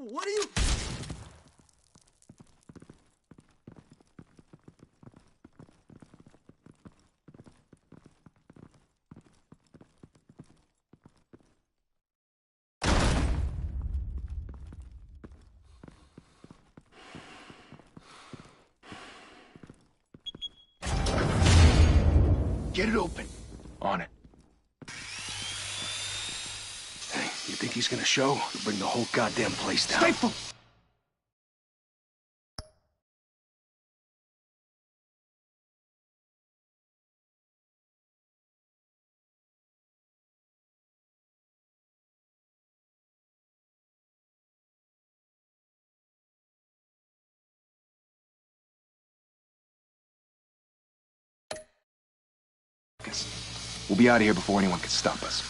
What are you... Get it open. On it. Hey, you think he's gonna show? He'll bring the whole goddamn place down. Stay We'll be out of here before anyone can stop us.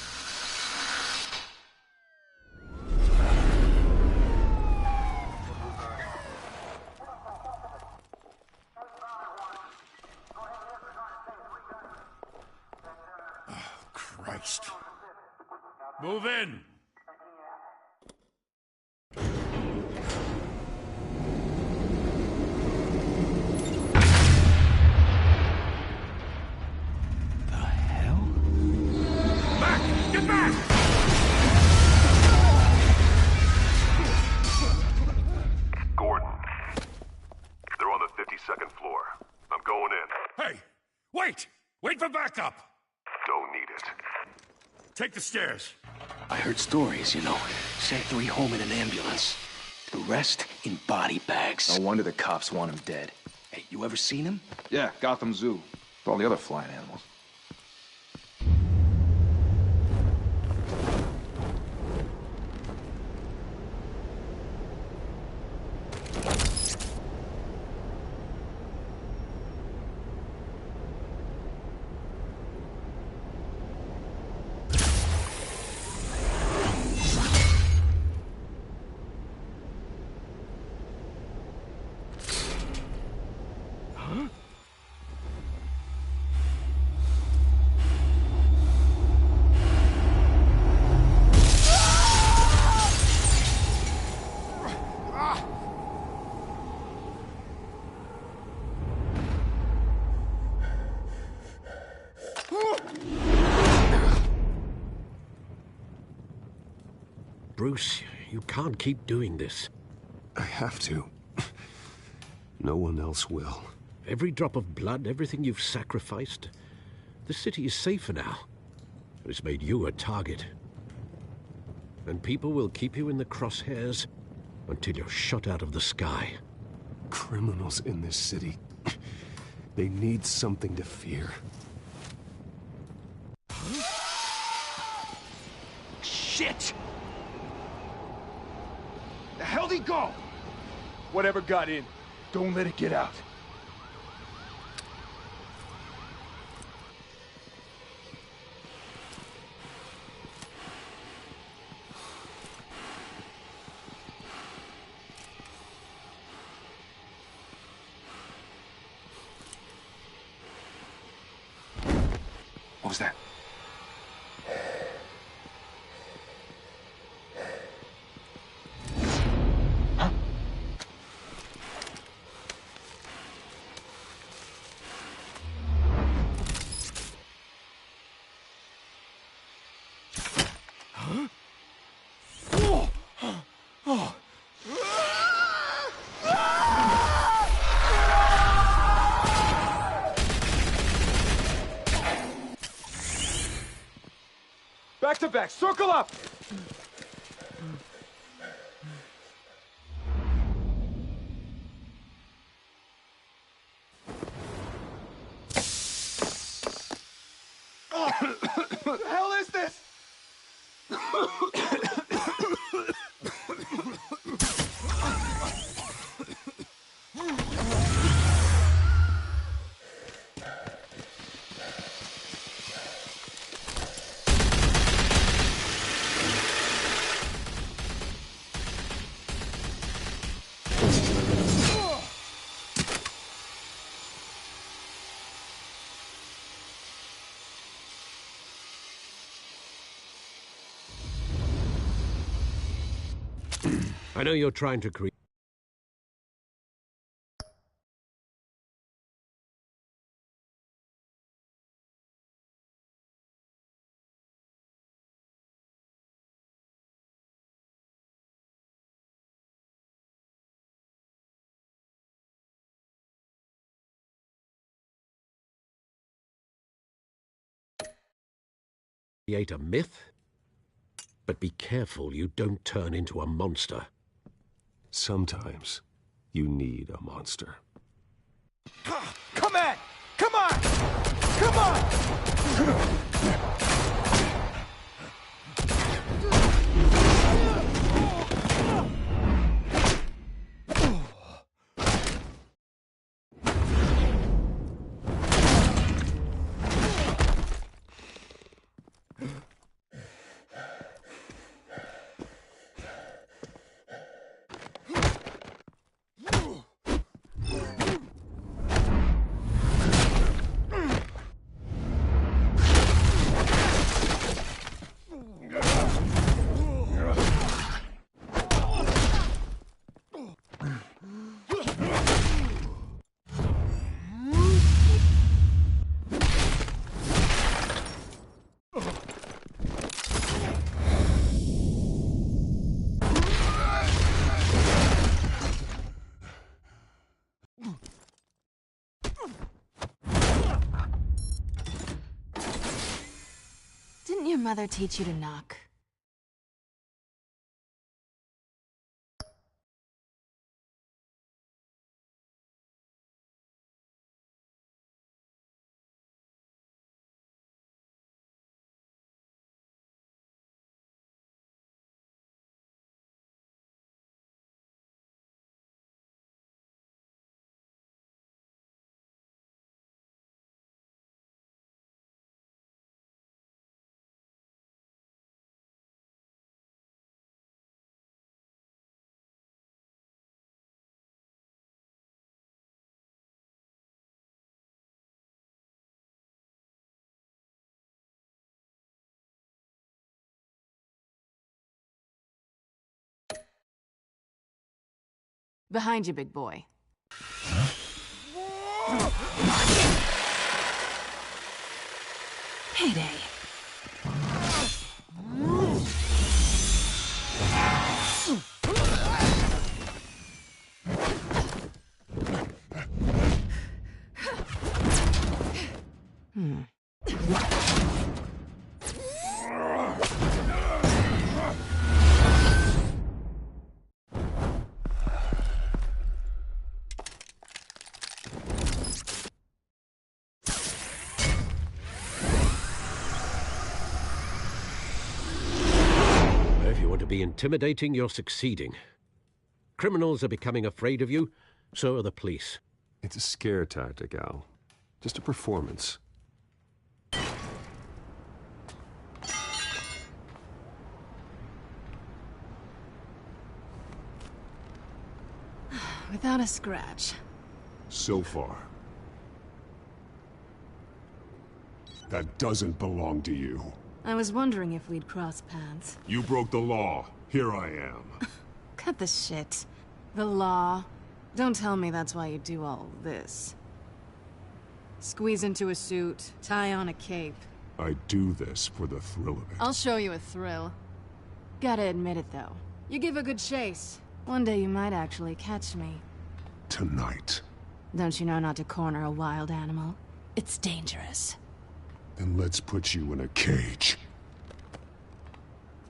Oh, Christ. Move in! Get back! Gordon. They're on the 52nd floor. I'm going in. Hey! Wait! Wait for backup! Don't need it. Take the stairs. I heard stories, you know. Sent 3 home in an ambulance. The rest in body bags. No wonder the cops want him dead. Hey, you ever seen him? Yeah, Gotham Zoo. With all the other flying animals. Bruce, you can't keep doing this. I have to. No one else will. Every drop of blood, everything you've sacrificed. The city is safer now. It's made you a target. And people will keep you in the crosshairs until you're shot out of the sky. Criminals in this city. They need something to fear. Shit! The hell'd he go? Whatever got in, don't let it get out. What was that? Back to back, circle up! What the hell is this? I know you're trying to create... create a myth? But be careful you don't turn into a monster. Sometimes you need a monster. Come on! Come on! Come on! Didn't your mother teach you to knock? Behind you, big boy. Payday. If you want to be intimidating, you're succeeding. Criminals are becoming afraid of you, so are the police. It's a scare tactic, Al. Just a performance. Without a scratch. So far. That doesn't belong to you. I was wondering if we'd cross paths. You broke the law. Here I am. Cut the shit. The law. Don't tell me that's why you do all this. Squeeze into a suit, tie on a cape. I do this for the thrill of it. I'll show you a thrill. Gotta admit it, though. You give a good chase. One day you might actually catch me. Tonight. Don't you know not to corner a wild animal? It's dangerous. Then let's put you in a cage.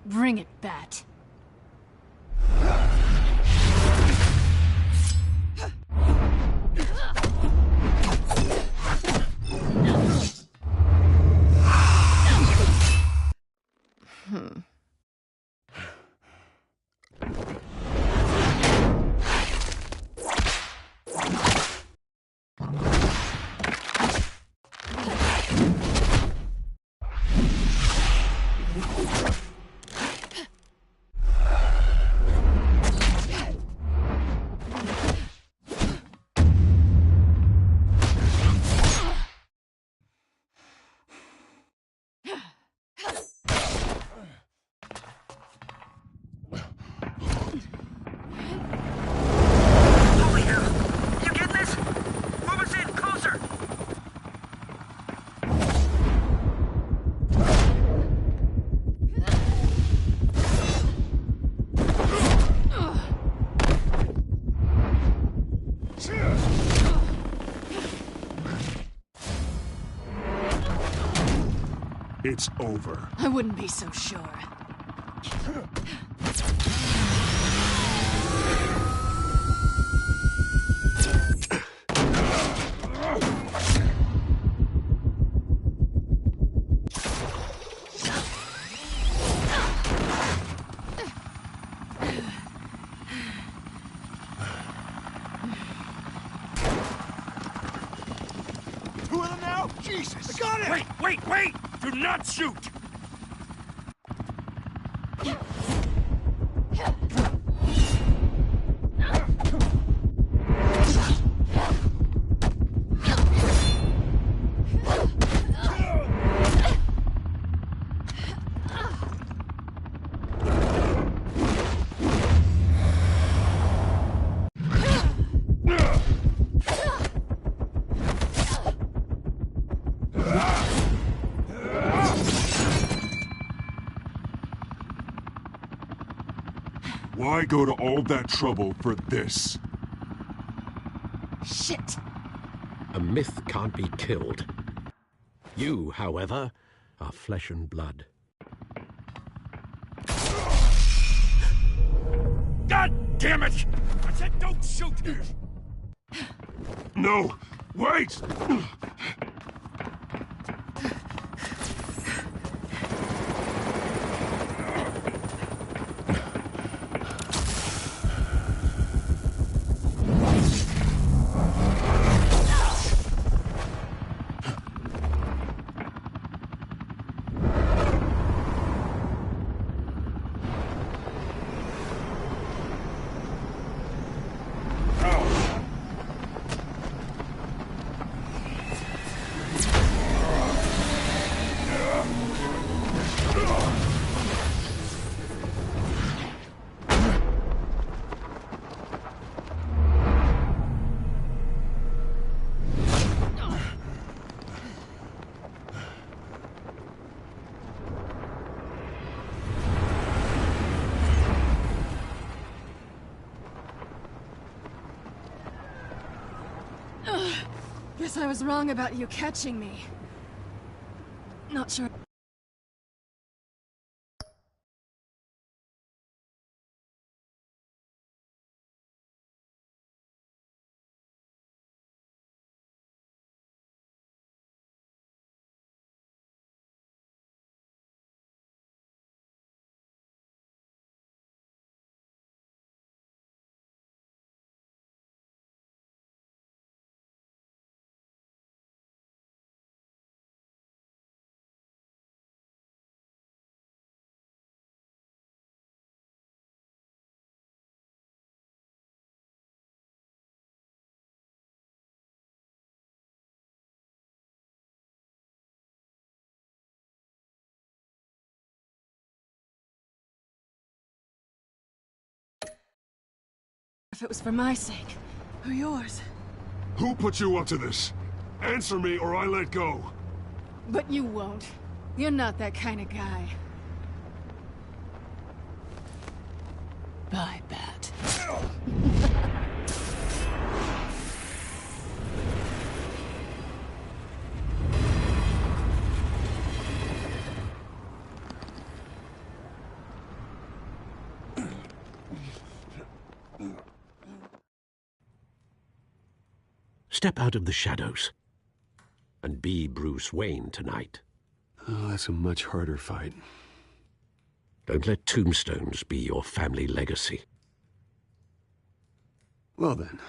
Bring it, Bat. It's over. I wouldn't be so sure. Two of them now? Jesus! I got it! Wait! Do not shoot! Why go to all that trouble for this? Shit! A myth can't be killed. You, however, are flesh and blood. God damn it! I said don't shoot! No! Wait! Guess I was wrong about you catching me. Not sure. If it was for my sake, or yours. Who put you up to this? Answer me or I let go. But you won't. You're not that kind of guy. Bye, Bat. Step out of the shadows and be Bruce Wayne tonight. Oh, that's a much harder fight. Don't let tombstones be your family legacy. Well then.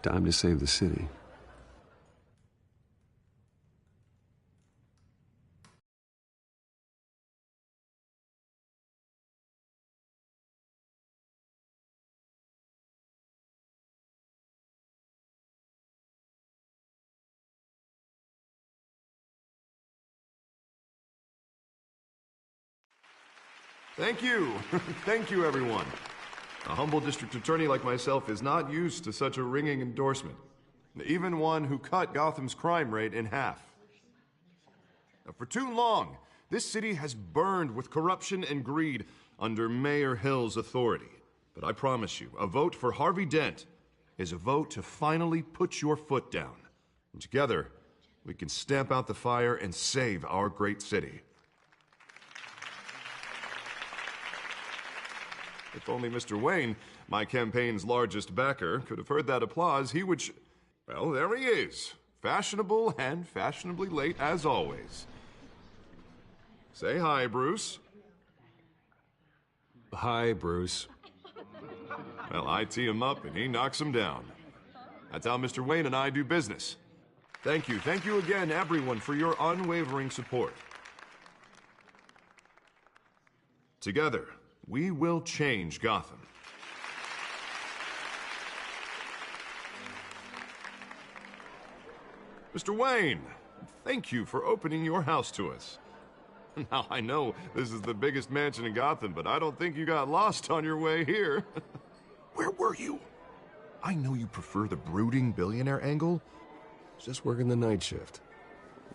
Time to save the city. Thank you. Thank you, everyone. A humble district attorney like myself is not used to such a ringing endorsement. Even one who cut Gotham's crime rate in half. For too long, this city has burned with corruption and greed under Mayor Hill's authority. But I promise you, a vote for Harvey Dent is a vote to finally put your foot down. And together, we can stamp out the fire and save our great city. If only Mr. Wayne, my campaign's largest backer, could have heard that applause, he would well, there he is. Fashionable and fashionably late as always. Say hi, Bruce. Hi, Bruce. Well, I tee him up and he knocks him down. That's how Mr. Wayne and I do business. Thank you again, everyone, for your unwavering support. Together, we will change Gotham. Mr. Wayne, thank you for opening your house to us. Now, I know this is the biggest mansion in Gotham, but I don't think you got lost on your way here. Where were you? I know you prefer the brooding billionaire angle. Just working the night shift.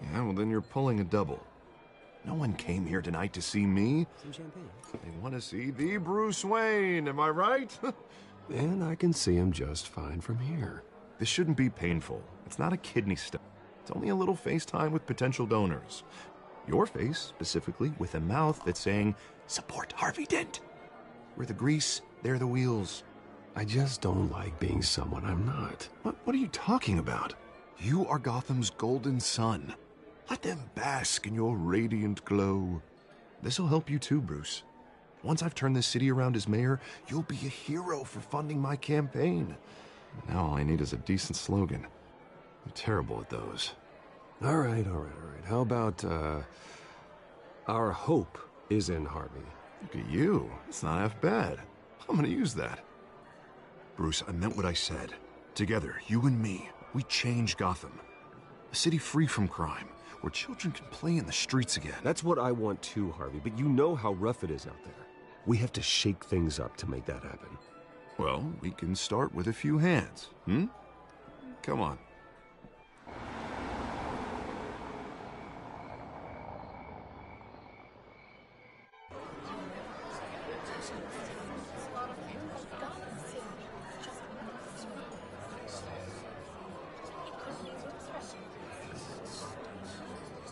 Yeah, well, then you're pulling a double. No one came here tonight to see me. Some champagne. They want to see the Bruce Wayne, am I right? And I can see him just fine from here. This shouldn't be painful. It's not a kidney stone. It's only a little FaceTime with potential donors. Your face, specifically, with a mouth that's saying, support Harvey Dent. We're the grease, they're the wheels. I just don't like being someone I'm not. What are you talking about? You are Gotham's golden sun. Let them bask in your radiant glow. This'll help you too, Bruce. Once I've turned this city around as mayor, you'll be a hero for funding my campaign. Now all I need is a decent slogan. I'm terrible at those. All right. How about, our hope is in Harvey? Look at you. It's not half bad. I'm gonna use that. Bruce, I meant what I said. Together, you and me, we change Gotham. A city free from crime, where children can play in the streets again. That's what I want too, Harvey, but you know how rough it is out there. We have to shake things up to make that happen. Well, we can start with a few hands, Come on.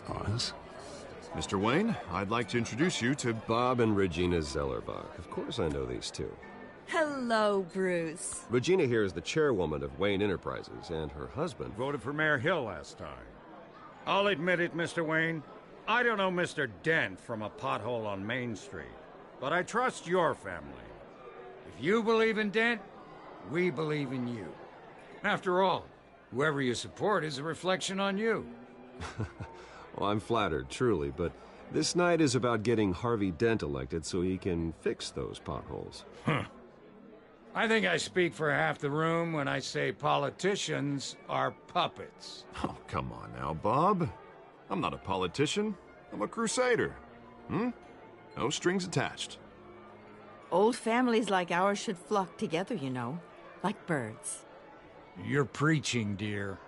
Pause. Mr. Wayne, I'd like to introduce you to Bob and Regina Zellerbach. Of course I know these two. Hello, Bruce. Regina here is the chairwoman of Wayne Enterprises, and her husband Voted for Mayor Hill last time. I'll admit it, Mr. Wayne. I don't know Mr. Dent from a pothole on Main Street, but I trust your family. If you believe in Dent, we believe in you. After all, whoever you support is a reflection on you. Well, I'm flattered, truly, but this night is about getting Harvey Dent elected so he can fix those potholes. I think I speak for half the room when I say politicians are puppets. Oh, come on now, Bob. I'm not a politician. I'm a crusader. No strings attached. Old families like ours should flock together, you know, like birds. You're preaching, dear.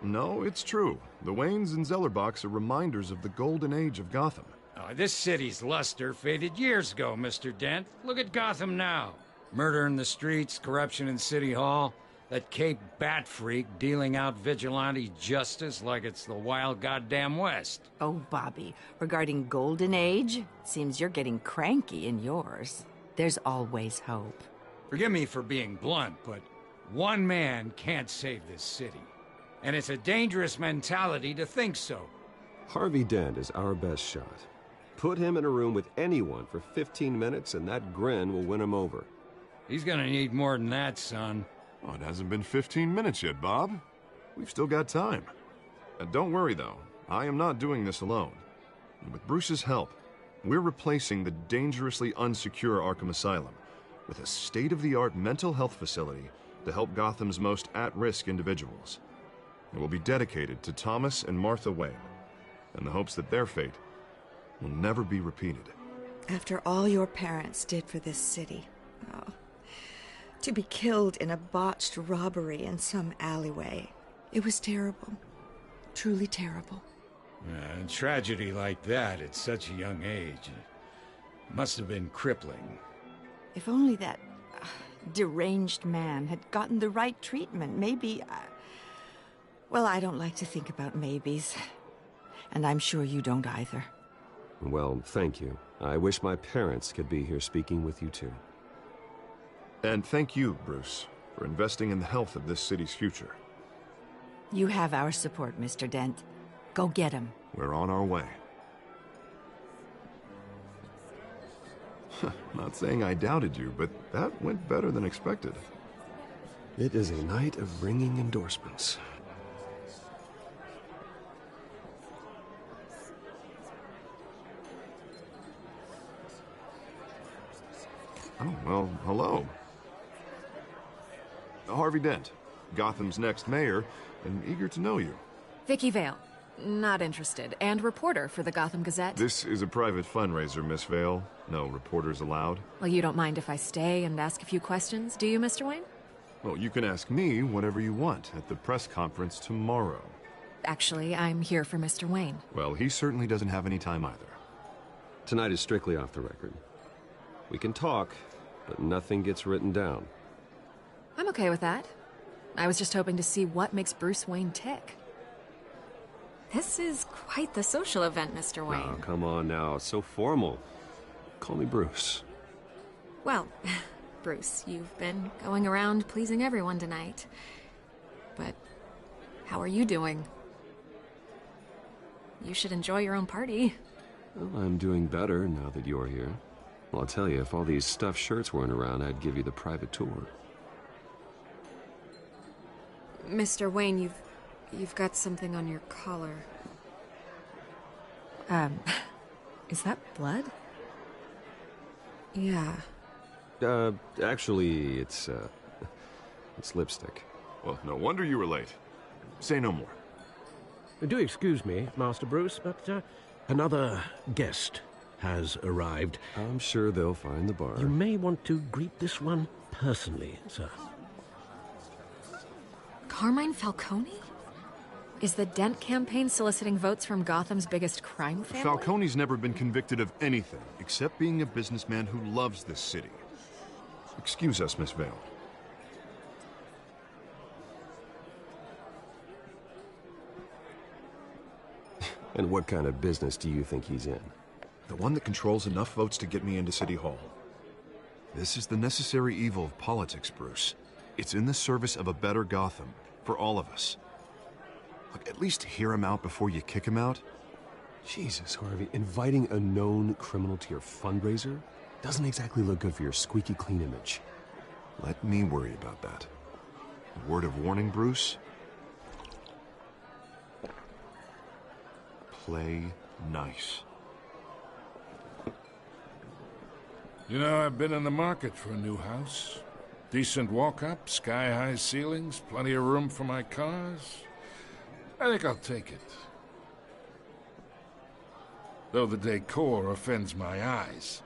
No, it's true. The Waynes and Zellerbachs are reminders of the golden age of Gotham. Oh, this city's luster faded years ago, Mr. Dent. Look at Gotham now. Murder in the streets, corruption in City Hall, that Cape Bat freak dealing out vigilante justice like it's the wild goddamn West. Oh, Bobby, regarding Golden Age, seems you're getting cranky in yours. There's always hope. Forgive me for being blunt, but one man can't save this city. And it's a dangerous mentality to think so. Harvey Dent is our best shot. Put him in a room with anyone for 15 minutes and that grin will win him over. He's gonna need more than that, son. Oh, it hasn't been 15 minutes yet, Bob. We've still got time. Don't worry, though. I am not doing this alone. And with Bruce's help, we're replacing the dangerously unsecure Arkham Asylum with a state-of-the-art mental health facility to help Gotham's most at-risk individuals. It will be dedicated to Thomas and Martha Wayne, in the hopes that their fate will never be repeated. After all your parents did for this city, to be killed in a botched robbery in some alleyway, it was terrible. Truly terrible. A tragedy like that at such a young age must have been crippling. If only that deranged man had gotten the right treatment, maybe... Well, I don't like to think about maybes. And I'm sure you don't either. Well, thank you. I wish my parents could be here speaking with you too. And thank you, Bruce, for investing in the health of this city's future. You have our support, Mr. Dent. Go get him. We're on our way. Not saying I doubted you, but that went better than expected. It is a night of ringing endorsements. Oh, well, hello. Harvey Dent, Gotham's next mayor, and eager to know you. Vicky Vale. Not interested. And reporter for the Gotham Gazette. This is a private fundraiser, Miss Vale. No reporters allowed. Well, you don't mind if I stay and ask a few questions, do you, Mr. Wayne? Well, you can ask me whatever you want at the press conference tomorrow. Actually, I'm here for Mr. Wayne. Well, he certainly doesn't have any time either. Tonight is strictly off the record. We can talk, but nothing gets written down. I'm okay with that. I was just hoping to see what makes Bruce Wayne tick. This is quite the social event, Mr. Wayne. Oh, come on now. It's so formal. Call me Bruce. Well, Bruce, you've been going around pleasing everyone tonight. But how are you doing? You should enjoy your own party. Well, I'm doing better now that you're here. Well, I'll tell you, if all these stuffed shirts weren't around, I'd give you the private tour. Mr. Wayne, you've got something on your collar. Is that blood? Yeah. Actually, it's lipstick. Well, no wonder you were late. Say no more. Do excuse me, Master Bruce, but another guest has arrived. I'm sure they'll find the bar. You may want to greet this one personally, sir. Carmine Falcone? Is the Dent campaign soliciting votes from Gotham's biggest crime family? Falcone's never been convicted of anything except being a businessman who loves this city. Excuse us, Miss Vale. And what kind of business do you think he's in? The one that controls enough votes to get me into City Hall. This is the necessary evil of politics, Bruce. It's in the service of a better Gotham, for all of us. Look, at least hear him out before you kick him out. Jesus, Harvey, inviting a known criminal to your fundraiser doesn't exactly look good for your squeaky clean image. Let me worry about that. A word of warning, Bruce? Play nice. You know, I've been in the market for a new house. Decent walk-up, sky-high ceilings, plenty of room for my cars. I think I'll take it. Though the decor offends my eyes.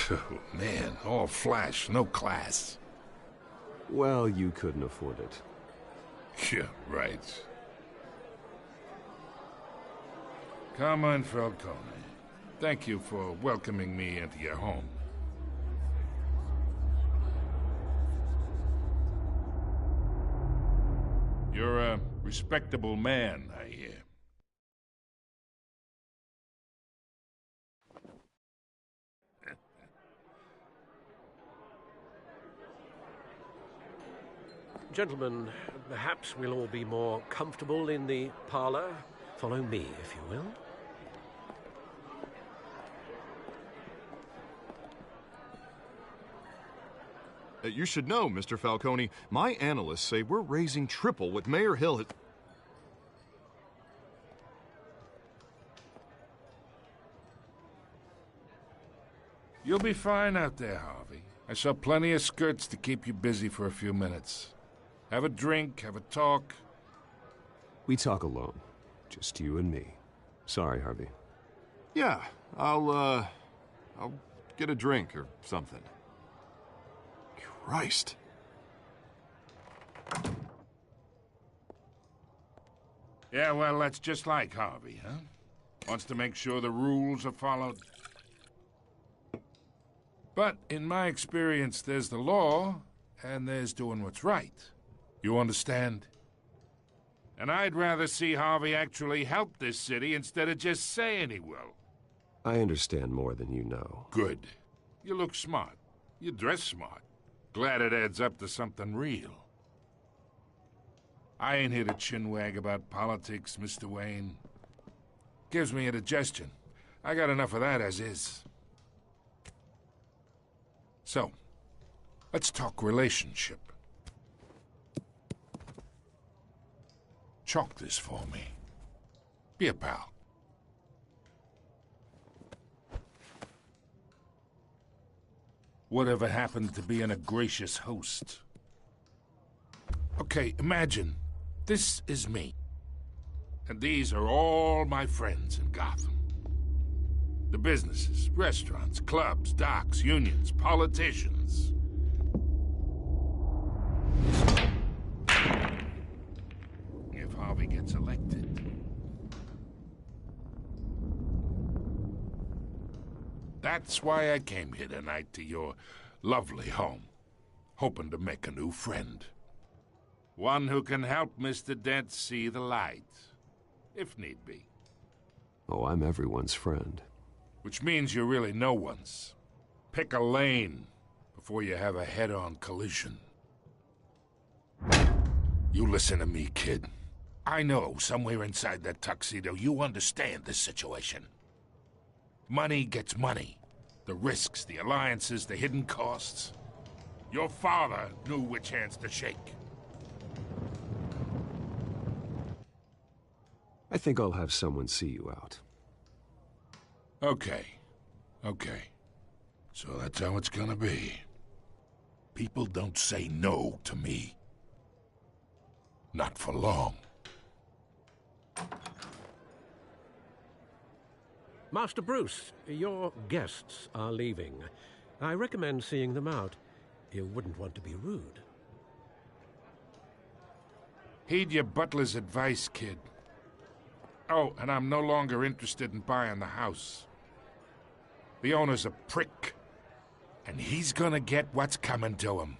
Oh, man, all flash, no class. Well, you couldn't afford it. Yeah, right. Carmine Falcone, thank you for welcoming me into your home. You're a respectable man, I hear. Gentlemen, perhaps we'll all be more comfortable in the parlor. Follow me, if you will. You should know, Mr. Falcone, my analysts say we're raising triple what Mayor Hill had... You'll be fine out there, Harvey. I saw plenty of skirts to keep you busy for a few minutes. Have a drink, have a talk. We talk alone. Just you and me. Sorry, Harvey. Yeah, I'll get a drink or something. Christ. Yeah, well, that's just like Harvey, huh? Wants to make sure the rules are followed. But in my experience, there's the law, and there's doing what's right. You understand? And I'd rather see Harvey actually help this city instead of just saying he will. I understand more than you know. Good. You look smart. You dress smart. Glad it adds up to something real. I ain't here to chinwag about politics, Mr. Wayne. Gives me indigestion. I got enough of that as is. So, let's talk relationship. Chalk this for me. Be a pal. Whatever happened to being a gracious host? Okay, imagine this is me. And these are all my friends in Gotham. The businesses, restaurants, clubs, docks, unions, politicians. If Harvey gets elected. That's why I came here tonight to your lovely home, hoping to make a new friend. One who can help Mr. Dent see the light, if need be. Oh, I'm everyone's friend. Which means you're really no one's. Pick a lane before you have a head-on collision. You listen to me, kid. I know somewhere inside that tuxedo you understand this situation. Money gets money. The risks, the alliances, the hidden costs. Your father knew which hands to shake. I think I'll have someone see you out. Okay. So that's how it's gonna be. People don't say no to me. Not for long. Master Bruce, your guests are leaving. I recommend seeing them out. You wouldn't want to be rude. Heed your butler's advice, kid. Oh, and I'm no longer interested in buying the house. The owner's a prick, and he's gonna get what's coming to him.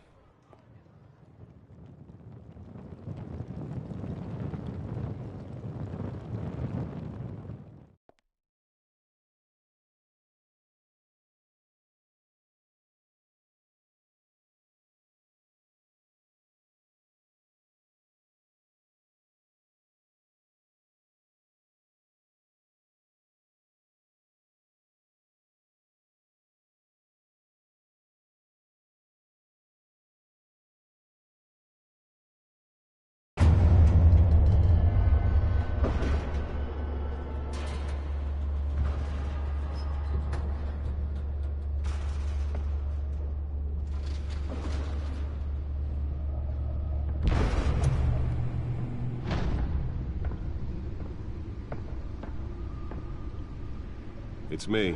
It's me.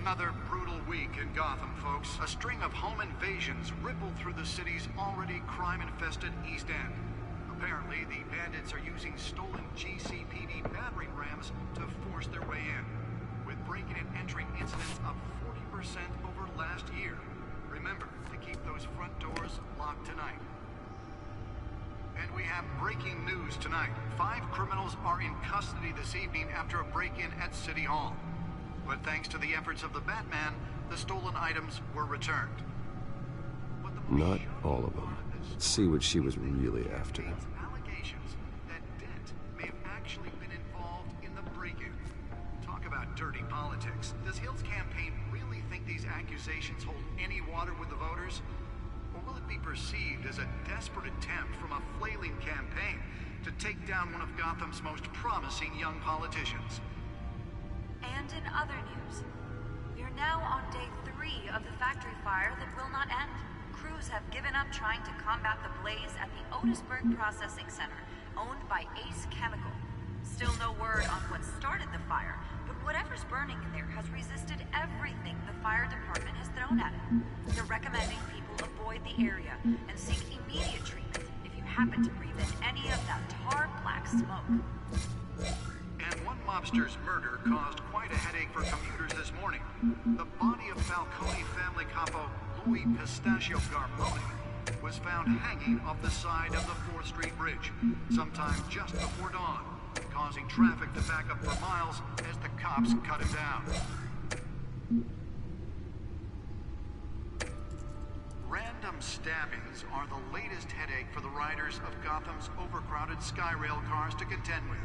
Another brutal week in Gotham, folks. A string of home invasions rippled through the city's already crime-infested East End. Apparently, the bandits are using stolen GCPD battering rams to force their way in, with breaking and entering incidents up 40% over last year. Remember to keep those front doors locked tonight. And we have breaking news tonight. 5 criminals are in custody this evening after a break-in at City Hall. But thanks to the efforts of the Batman, the stolen items were returned. Not all of them. See what she was really after. Allegations that Dent may have actually been involved in the break-in. Talk about dirty politics. Does Hill's campaign really think these accusations hold any water with the voters? Or will it be perceived as a desperate attempt from a flailing campaign to take down one of Gotham's most promising young politicians? And in other news, we are now on day 3 of the factory fire that will not end. crews have given up trying to combat the blaze at the Otisburg Processing Center, owned by Ace Chemical. Still no word on what started the fire, but whatever's burning in there has resisted everything the fire department has thrown at it. They're recommending people avoid the area and seek immediate treatment if you happen to breathe in any of that tar black smoke. And one mobster's murder caused quite a headache for commuters this morning. The body of Falcone family capo Louis Pistachio Garmoni was found hanging off the side of the 4th Street Bridge sometime just before dawn, causing traffic to back up for miles as the cops cut him down. Random stabbings are the latest headache for the riders of Gotham's overcrowded Skyrail cars to contend with.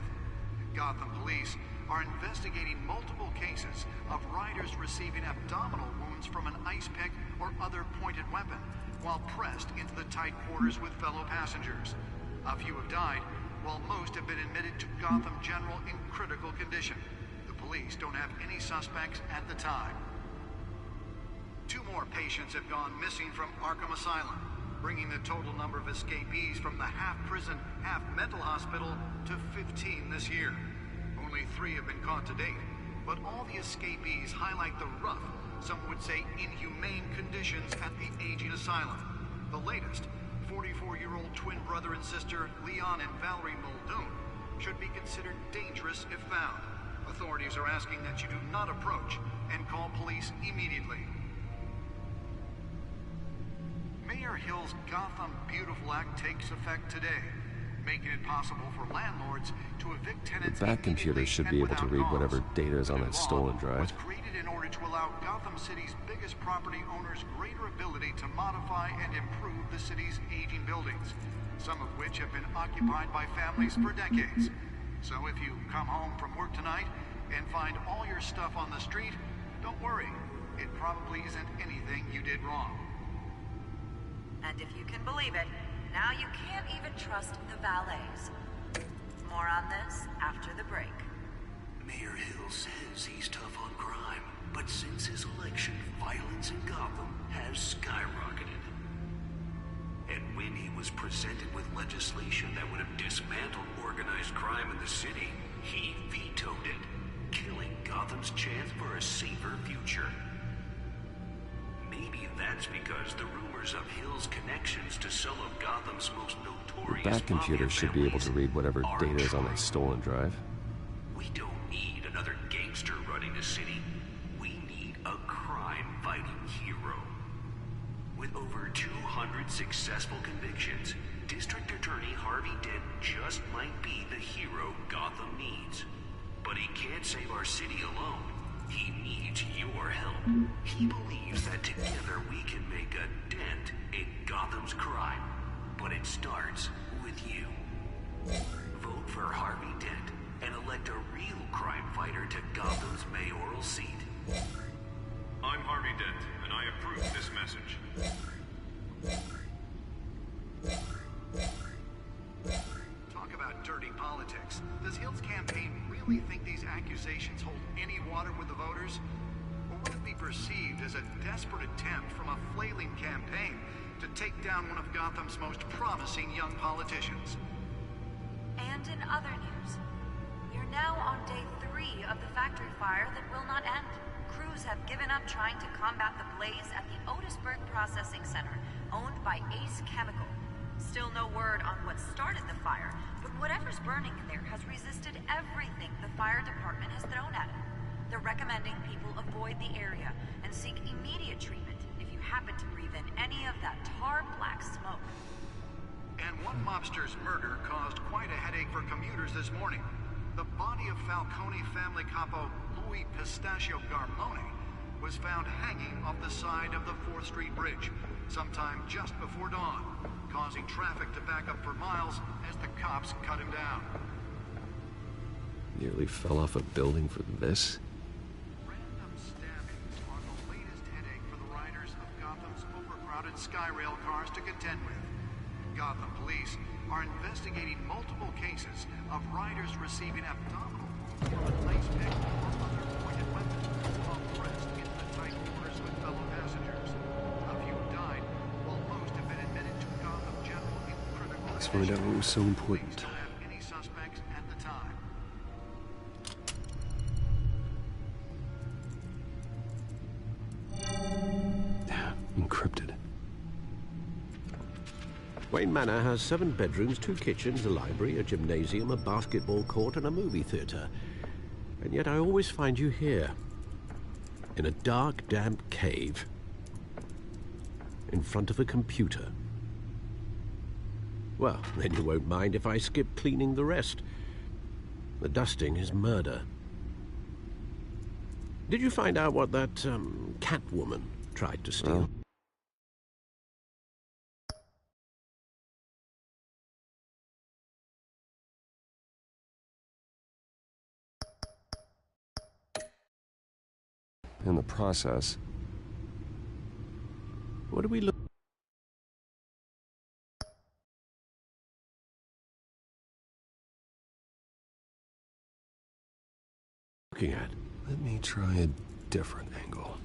Gotham police are investigating multiple cases of riders receiving abdominal wounds from an ice pick or other pointed weapon while pressed into the tight quarters with fellow passengers. A few have died, while most have been admitted to Gotham General in critical condition. The police don't have any suspects at the time. 2 more patients have gone missing from Arkham Asylum, bringing the total number of escapees from the half-prison, half-mental hospital to 15 this year. Only 3 have been caught to date, but all the escapees highlight the rough, some would say inhumane conditions at the aging asylum. The latest, 44-year-old twin brother and sister Leon and Valerie Muldoon, should be considered dangerous if found. Authorities are asking that you do not approach and call police immediately. Mayor Hill's Gotham Beautiful Act takes effect today, making it possible for landlords to evict tenants. The back computer should be able to read whatever data is on that stolen drive. Was created in order to allow Gotham City's biggest property owners greater ability to modify and improve the city's aging buildings, some of which have been occupied by families for decades. So if you come home from work tonight and find all your stuff on the street, don't worry. It probably isn't anything you did wrong. And if you can believe it, now you can't even trust the valets. More on this after the break. Mayor Hill says he's tough on crime, but since his election, violence in Gotham has skyrocketed. And when he was presented with legislation that would have dismantled organized crime in the city, he vetoed it, killing Gotham's chance for a safer future. Maybe that's because the rumors of Hill's connections to some of Gotham's most notorious The back computer should be able to read whatever data is on that stolen drive. We don't need another gangster running the city. We need a crime-fighting hero. With over 200 successful convictions, District Attorney Harvey Dent just might be the hero Gotham needs. But he can't save our city alone. He needs your help. He believes that together we can make a dent in Gotham's crime. But it starts with you. Vote for Harvey Dent and elect a real crime fighter to Gotham's mayoral seat. I'm Harvey Dent, and I approve this message. Talk about dirty politics. Does Hill's campaign really think these accusations hold any water with the voters? Or will it be perceived as a desperate attempt from a flailing campaign to take down one of Gotham's most promising young politicians? And in other news, we're now on day 3 of the factory fire that will not end. Crews have given up trying to combat the blaze at the Otisburg Processing Center, owned by Ace Chemical. Still no word on what started the fire, but whatever's burning in there has resisted everything the fire department has thrown at it. They're recommending people avoid the area and seek immediate treatment if you happen to breathe in any of that tar black smoke. And one mobster's murder caused quite a headache for commuters this morning. The body of Falcone family capo Louis Pistachio Garmoni was found hanging off the side of the 4th Street Bridge sometime just before dawn, causing traffic to back up for miles as the cops cut him down. Nearly fell off a building for this? Random stabbings are the latest headache for the riders of Gotham's overcrowded Skyrail cars to contend with. Gotham police are investigating multiple cases of riders receiving abdominal from an ice pick or other pointed weapon while pressed into the tight quarters with fellow passengers. A few died, while Let's find out what was so important. Any suspects at the time. Encrypted. Wayne Manor has 7 bedrooms, 2 kitchens, a library, a gymnasium, a basketball court, and a movie theater. And yet I always find you here. In a dark, damp cave. In front of a computer. Well, then you won't mind if I skip cleaning the rest. The dusting is murder. Did you find out what that, Catwoman tried to steal? In the process. What do we look? Looking at? Let me try a different angle.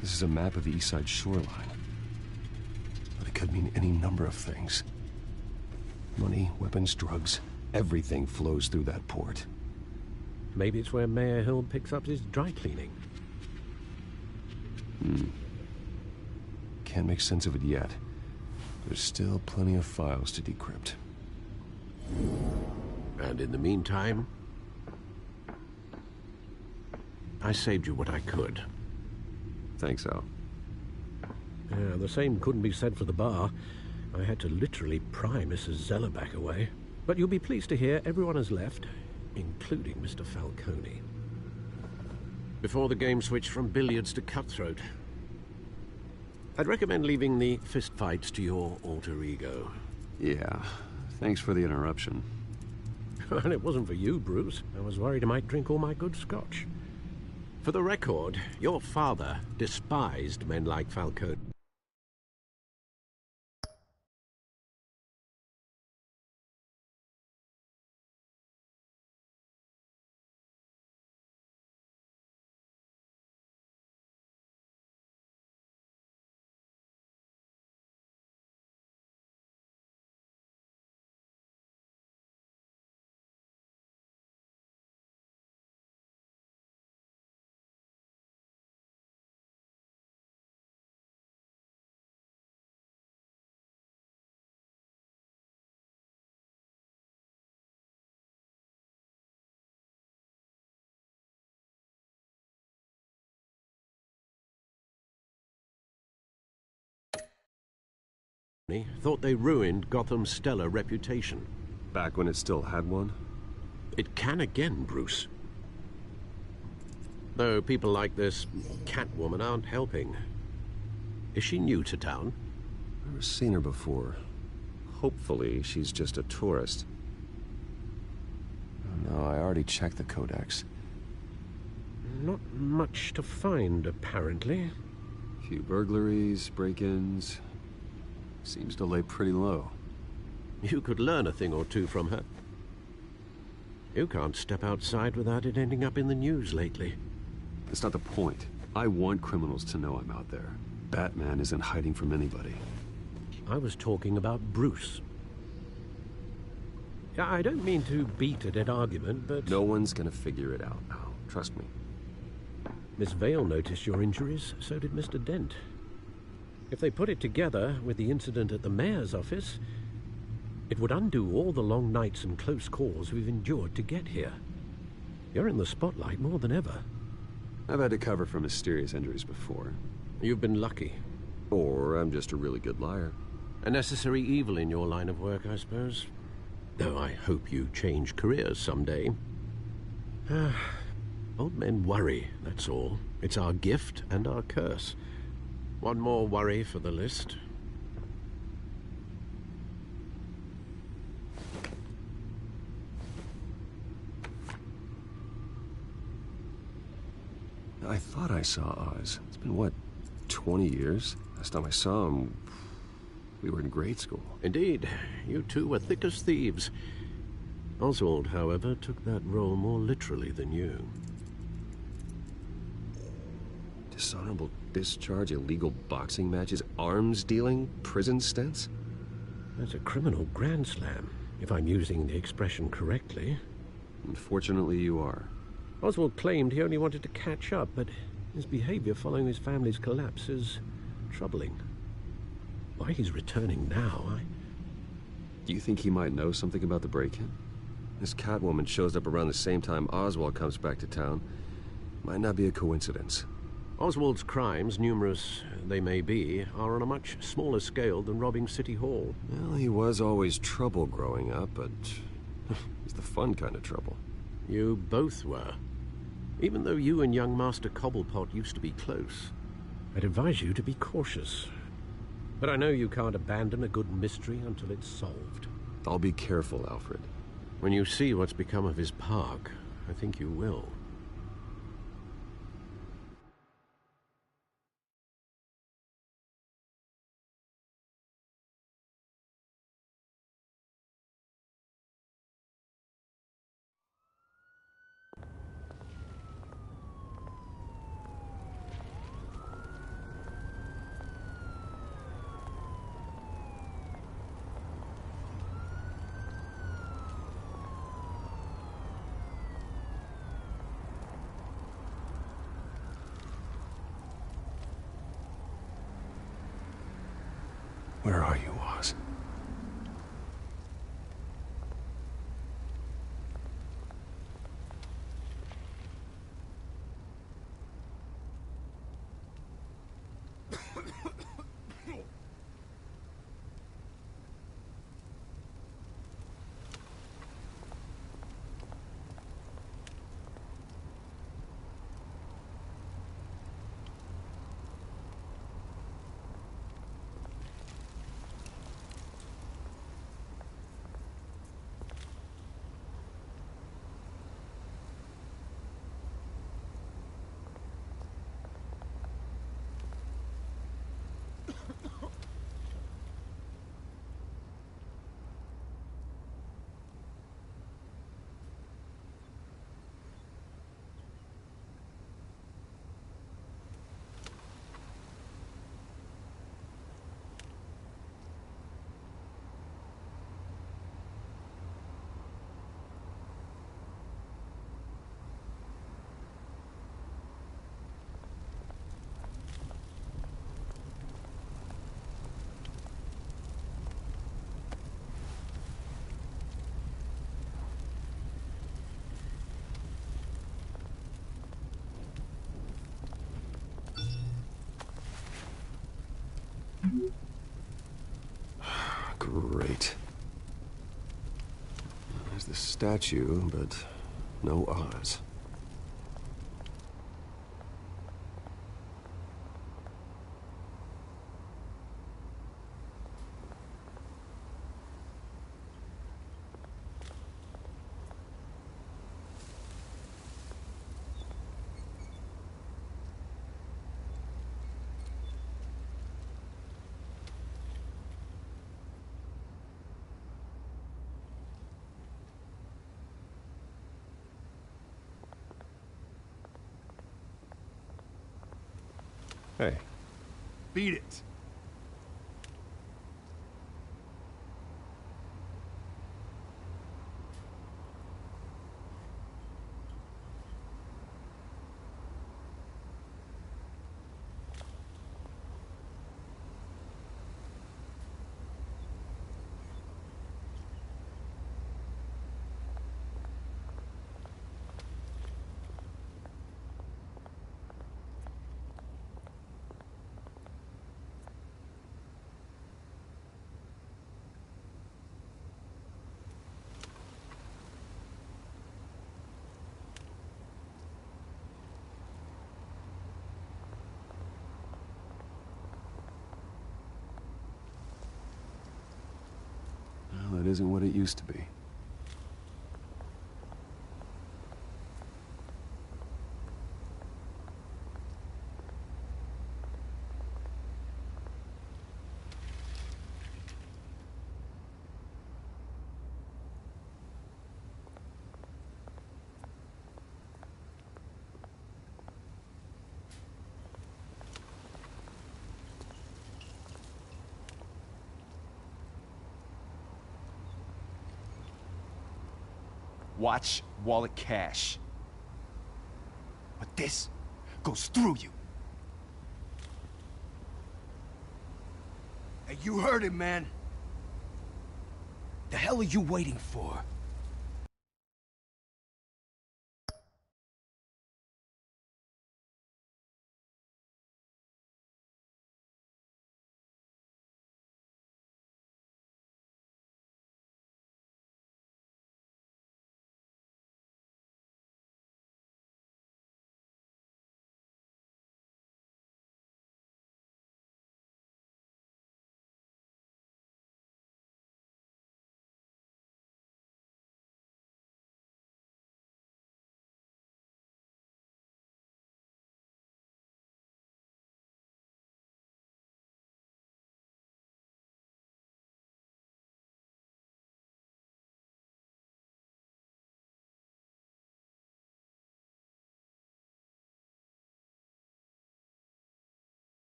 This is a map of the East Side shoreline. But it could mean any number of things. Money, weapons, drugs, everything flows through that port. Maybe it's where Mayor Hill picks up his dry cleaning. Can't make sense of it yet. There's still plenty of files to decrypt. And in the meantime, I saved you what I could. Thanks, Al. Yeah, the same couldn't be said for the bar. I had to literally pry Mrs. Zellerback away. But you'll be pleased to hear everyone has left, including Mr. Falcone. Before the game switched from billiards to cutthroat. I'd recommend leaving the fistfights to your alter ego. Yeah, thanks for the interruption. Well, it wasn't for you, Bruce. I was worried I might drink all my good scotch. For the record, your father despised men like Falcone. Thought they ruined Gotham's stellar reputation. Back when it still had one? It can again, Bruce. Though people like this Catwoman aren't helping. Is she new to town? Never seen her before. Hopefully she's just a tourist. No, I already checked the codex. Not much to find, apparently. Few burglaries, break-ins. Seems to lay pretty low. You could learn a thing or two from her. You can't step outside without it ending up in the news lately. That's not the point. I want criminals to know I'm out there. Batman isn't hiding from anybody. I was talking about Bruce. I don't mean to beat a dead argument, but... No one's gonna figure it out now. Trust me. Miss Vale noticed your injuries, so did Mr. Dent. If they put it together with the incident at the mayor's office, it would undo all the long nights and close calls we've endured to get here. You're in the spotlight more than ever. I've had to cover for mysterious injuries before. You've been lucky. Or I'm just a really good liar. A necessary evil in your line of work, I suppose. Though I hope you change careers someday. Old men worry, that's all. It's our gift and our curse. One more worry for the list. I thought I saw Oz. It's been, what, 20 years? Last time I saw him, we were in grade school. Indeed. You two were thick as thieves. Oswald, however, took that role more literally than you. Dishonorable discharge, illegal boxing matches, arms dealing, prison stints? That's a criminal grand slam, if I'm using the expression correctly. Unfortunately, you are. Oswald claimed he only wanted to catch up, but his behavior following his family's collapse is troubling. Why he's returning now, Do you think he might know something about the break-in? This Catwoman shows up around the same time Oswald comes back to town. Might not be a coincidence. Oswald's crimes, numerous they may be, are on a much smaller scale than robbing City Hall. Well, he was always trouble growing up, but he's the fun kind of trouble. You both were. Even though you and young Master Cobblepot used to be close, I'd advise you to be cautious. But I know you can't abandon a good mystery until it's solved. I'll be careful, Alfred. When you see what's become of his park, I think you will. Where are you, Oz? Great. There's the statue, but no Oz. Hey. Beat it. Well, that isn't what it used to be. Watch wallet cash. But this goes through you. Hey, you heard it, man. The hell are you waiting for?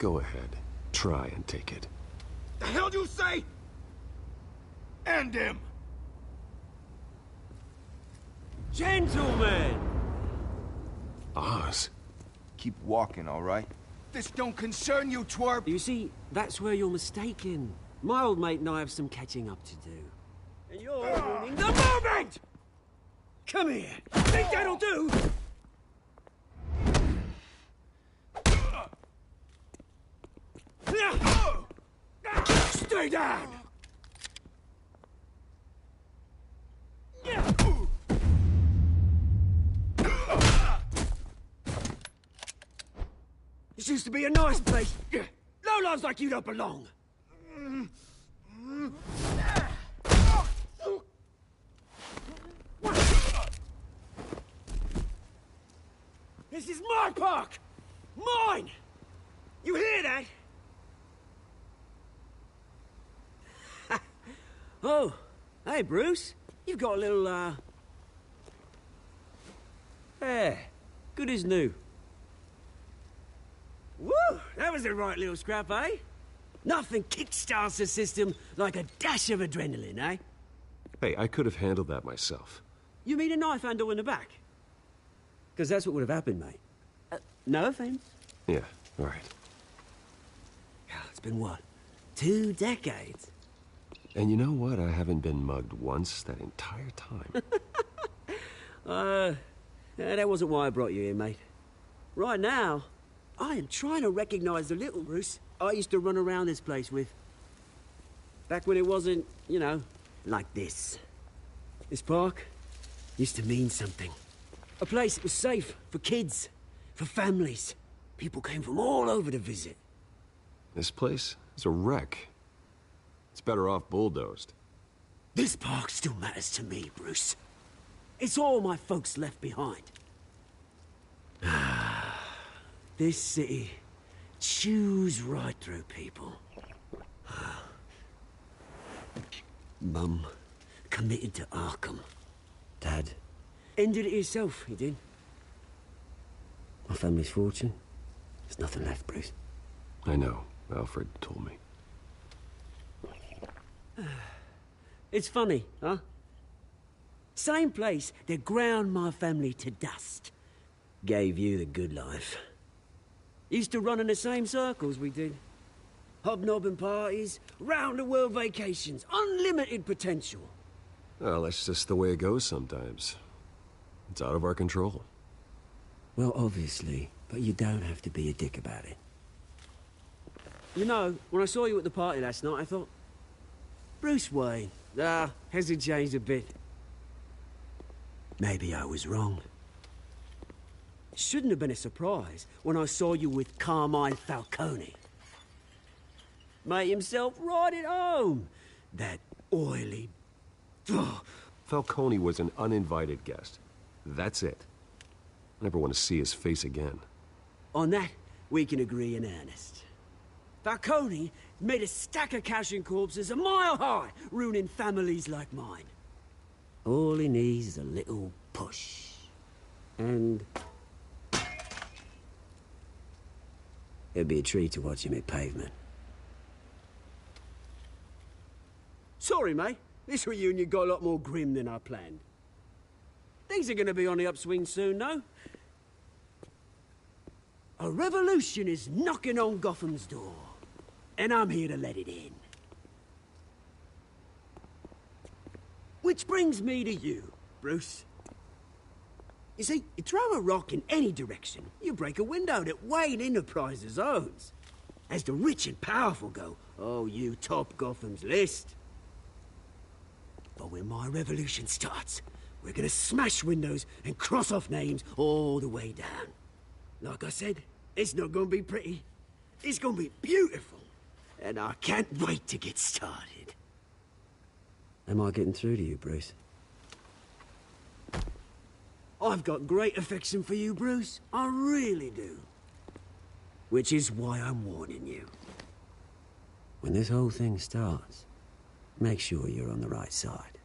Go ahead. Try and take it. The hell do you say? End him! Gentlemen! Oz. Keep walking, all right? This don't concern you, twerp! You see, that's where you're mistaken. My old mate and I have some catching up to do. And you're ruining the moment! Come here! Think that'll do? Stay down! This used to be a nice place. Lowlifes like you don't belong. This is my park! Mine! You hear that? Oh, hey, Bruce. You've got a little, Yeah, good as new. Woo! That was a right little scrap, eh? Nothing kickstarts the system like a dash of adrenaline, eh? Hey, I could have handled that myself. You mean a knife handle in the back? Because that's what would have happened, mate. No offense. Yeah, all right. It's been what? 2 decades? And you know what? I haven't been mugged once that entire time. That wasn't why I brought you here, mate. Right now, I am trying to recognize the little Bruce I used to run around this place with. Back when it wasn't, you know, like this. This park used to mean something. A place that was safe for kids, for families. People came from all over to visit. This place is a wreck. It's better off bulldozed. This park still matters to me, Bruce. It's all my folks left behind. This city chews right through people. Mum committed to Arkham. Dad ended it himself, he did. My family's fortune, there's nothing left, Bruce. I know. Alfred told me. It's funny, huh? Same place that ground my family to dust. Gave you the good life. Used to run in the same circles we did. Hobnobbing parties, round-the-world vacations, unlimited potential. Well, that's just the way it goes sometimes. It's out of our control. Well, obviously, but you don't have to be a dick about it. You know, when I saw you at the party last night, I thought... Bruce Wayne. Hasn't changed a bit. Maybe I was wrong. Shouldn't have been a surprise when I saw you with Carmine Falcone. Made himself right at home. That oily... Falcone was an uninvited guest. That's it. I never want to see his face again. On that, we can agree in earnest. Falcone made a stack of cash and corpses a mile high, ruining families like mine. All he needs is a little push. And... it'd be a treat to watch him hit pavement. Sorry, mate. This reunion got a lot more grim than I planned. Things are gonna be on the upswing soon, though. A revolution is knocking on Gotham's door. And I'm here to let it in. Which brings me to you, Bruce. You see, you throw a rock in any direction, you break a window that Wayne Enterprises owns. As the rich and powerful go, oh, you top Gotham's list. But when my revolution starts, we're gonna smash windows and cross off names all the way down. Like I said, it's not gonna be pretty. It's gonna be beautiful. And I can't wait to get started. Am I getting through to you, Bruce? I've got great affection for you, Bruce. I really do. Which is why I'm warning you. When this whole thing starts, make sure you're on the right side.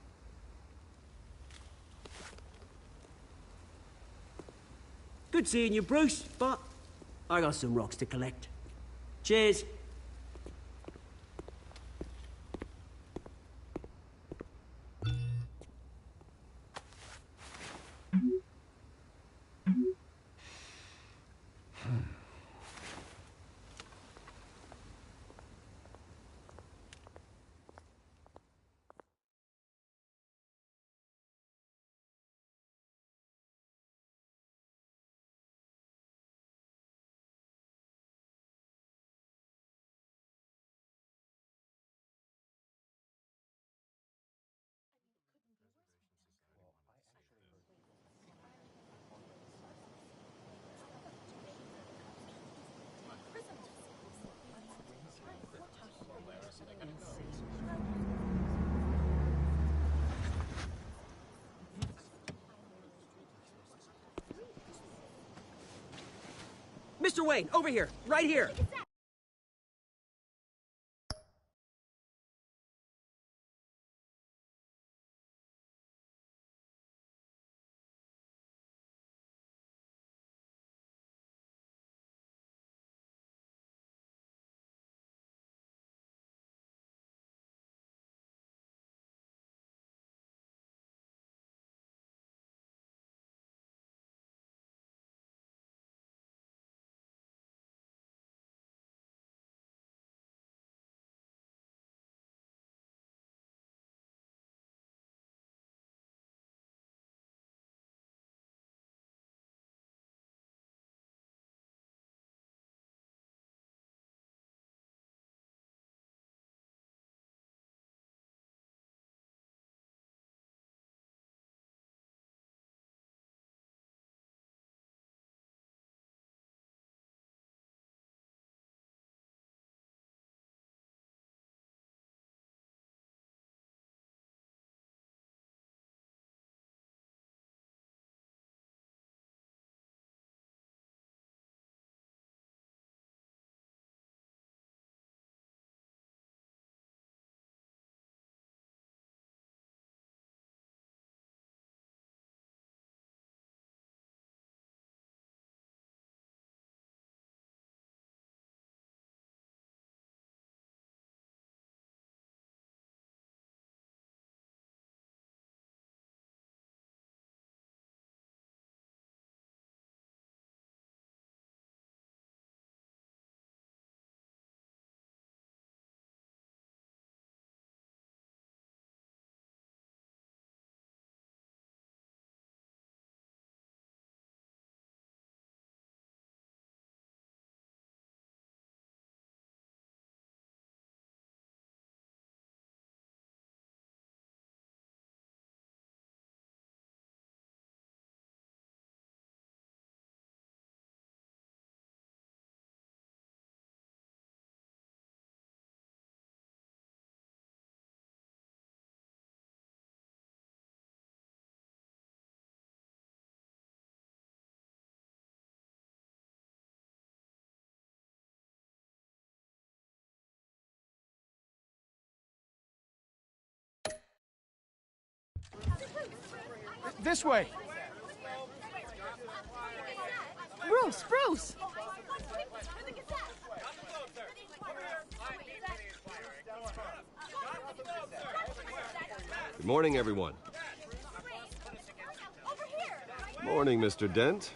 Good seeing you, Bruce, but I got some rocks to collect. Cheers. Mr. Wayne, over here, right here. This way! Bruce! Bruce! Good morning, everyone. Morning, Mr. Dent.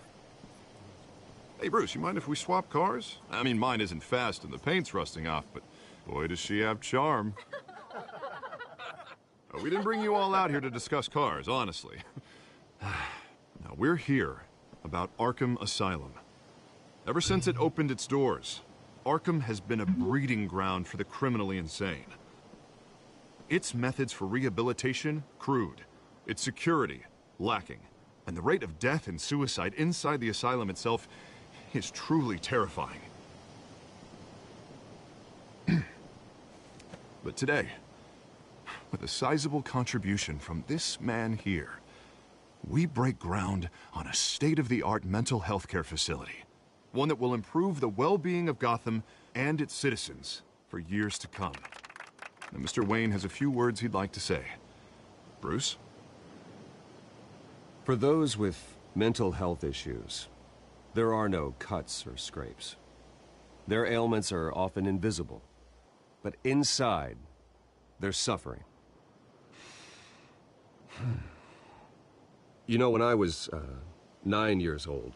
Hey, Bruce, you mind if we swap cars? I mean, mine isn't fast and the paint's rusting off, but boy, does she have charm. We didn't bring you all out here to discuss cars, honestly. Now, we're here about Arkham Asylum. Ever since it opened its doors, Arkham has been a breeding ground for the criminally insane. Its methods for rehabilitation, crude. Its security, lacking. And the rate of death and suicide inside the asylum itself is truly terrifying. But today, with a sizable contribution from this man here, we break ground on a state-of-the-art mental health care facility. One that will improve the well-being of Gotham and its citizens for years to come. Now, Mr. Wayne has a few words he'd like to say. Bruce? For those with mental health issues, there are no cuts or scrapes. Their ailments are often invisible, but inside, they're suffering. You know, when I was 9 years old,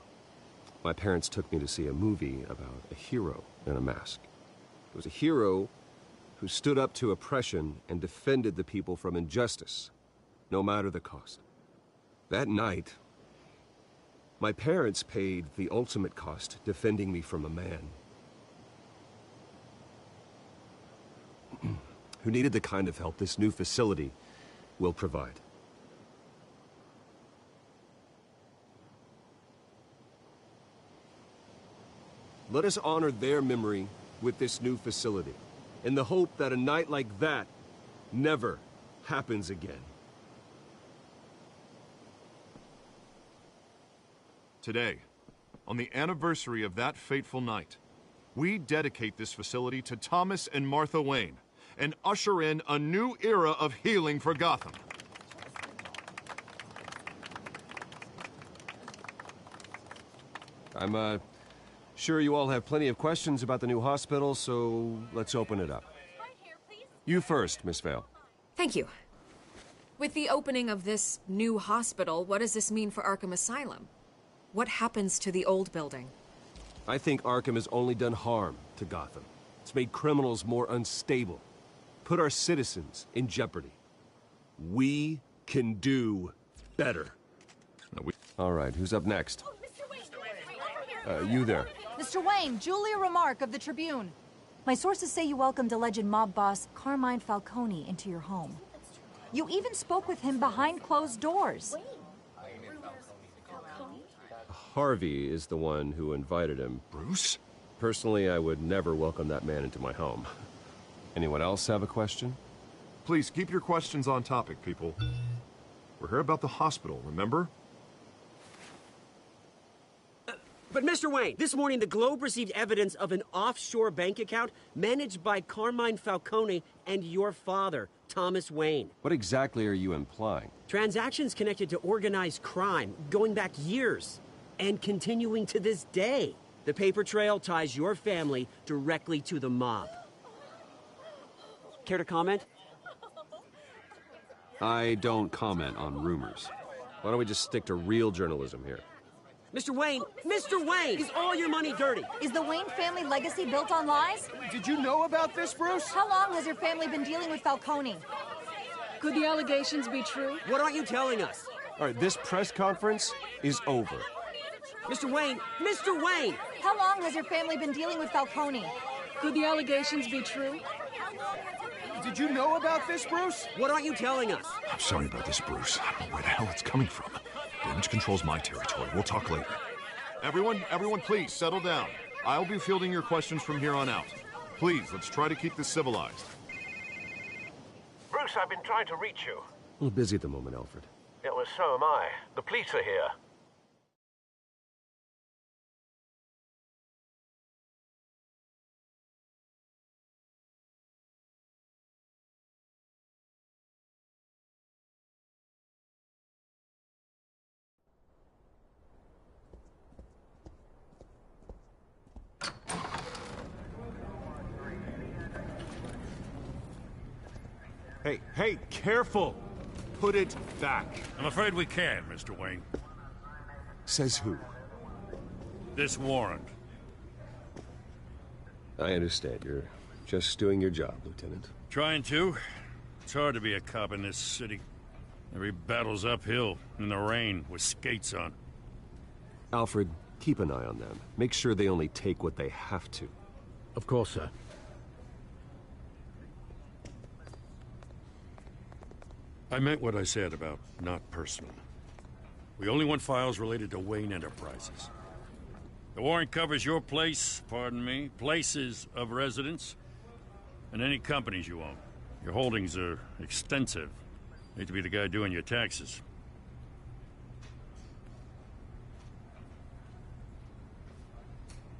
my parents took me to see a movie about a hero in a mask. It was a hero who stood up to oppression and defended the people from injustice, no matter the cost. That night, my parents paid the ultimate cost defending me from a man who needed the kind of help this new facility will provide. Let us honor their memory with this new facility, in the hope that a night like that never happens again. Today, on the anniversary of that fateful night, we dedicate this facility to Thomas and Martha Wayne and usher in a new era of healing for Gotham. I'm sure you all have plenty of questions about the new hospital, so let's open it up. You first, Miss Vale. Thank you. With the opening of this new hospital, what does this mean for Arkham Asylum? What happens to the old building? I think Arkham has only done harm to Gotham. It's made criminals more unstable, put our citizens in jeopardy. We can do better. All right, who's up next? You there. Mr. Wayne, Julia Remark of the Tribune. My sources say you welcomed alleged mob boss Carmine Falcone into your home. You even spoke with him behind closed doors. Harvey is the one who invited him. Bruce? Personally, I would never welcome that man into my home. Anyone else have a question? Please, keep your questions on topic, people. We're here about the hospital, remember? But Mr. Wayne, this morning the Globe received evidence of an offshore bank account managed by Carmine Falcone and your father, Thomas Wayne. What exactly are you implying? Transactions connected to organized crime, going back years, and continuing to this day. The paper trail ties your family directly to the mob. Care to comment? I don't comment on rumors. Why don't we just stick to real journalism here? Mr. Wayne, is all your money dirty? Is the Wayne family legacy built on lies? Did you know about this, Bruce? How long has your family been dealing with Falcone? Could the allegations be true? What aren't you telling us? All right, this press conference is over. Mr. Wayne! How long has your family been dealing with Falcone? Could the allegations be true? Did you know about this, Bruce? What aren't you telling us? I'm sorry about this, Bruce. I don't know where the hell it's coming from. Damage control's my territory. We'll talk later. Everyone, please, settle down. I'll be fielding your questions from here on out. Please, let's try to keep this civilized. Bruce, I've been trying to reach you. A little busy at the moment, Alfred. Yeah, well, so am I. The police are here. Hey, careful! Put it back. I'm afraid we can, Mr. Wayne. Says who? This warrant. I understand. You're just doing your job, Lieutenant. Trying to. It's hard to be a cop in this city. Every battle's uphill, in the rain, with skates on. Alfred, keep an eye on them. Make sure they only take what they have to. Of course, sir. I meant what I said about not personal. We only want files related to Wayne Enterprises. The warrant covers your place, pardon me, places of residence, and any companies you own. Your holdings are extensive. Hate to be the guy doing your taxes.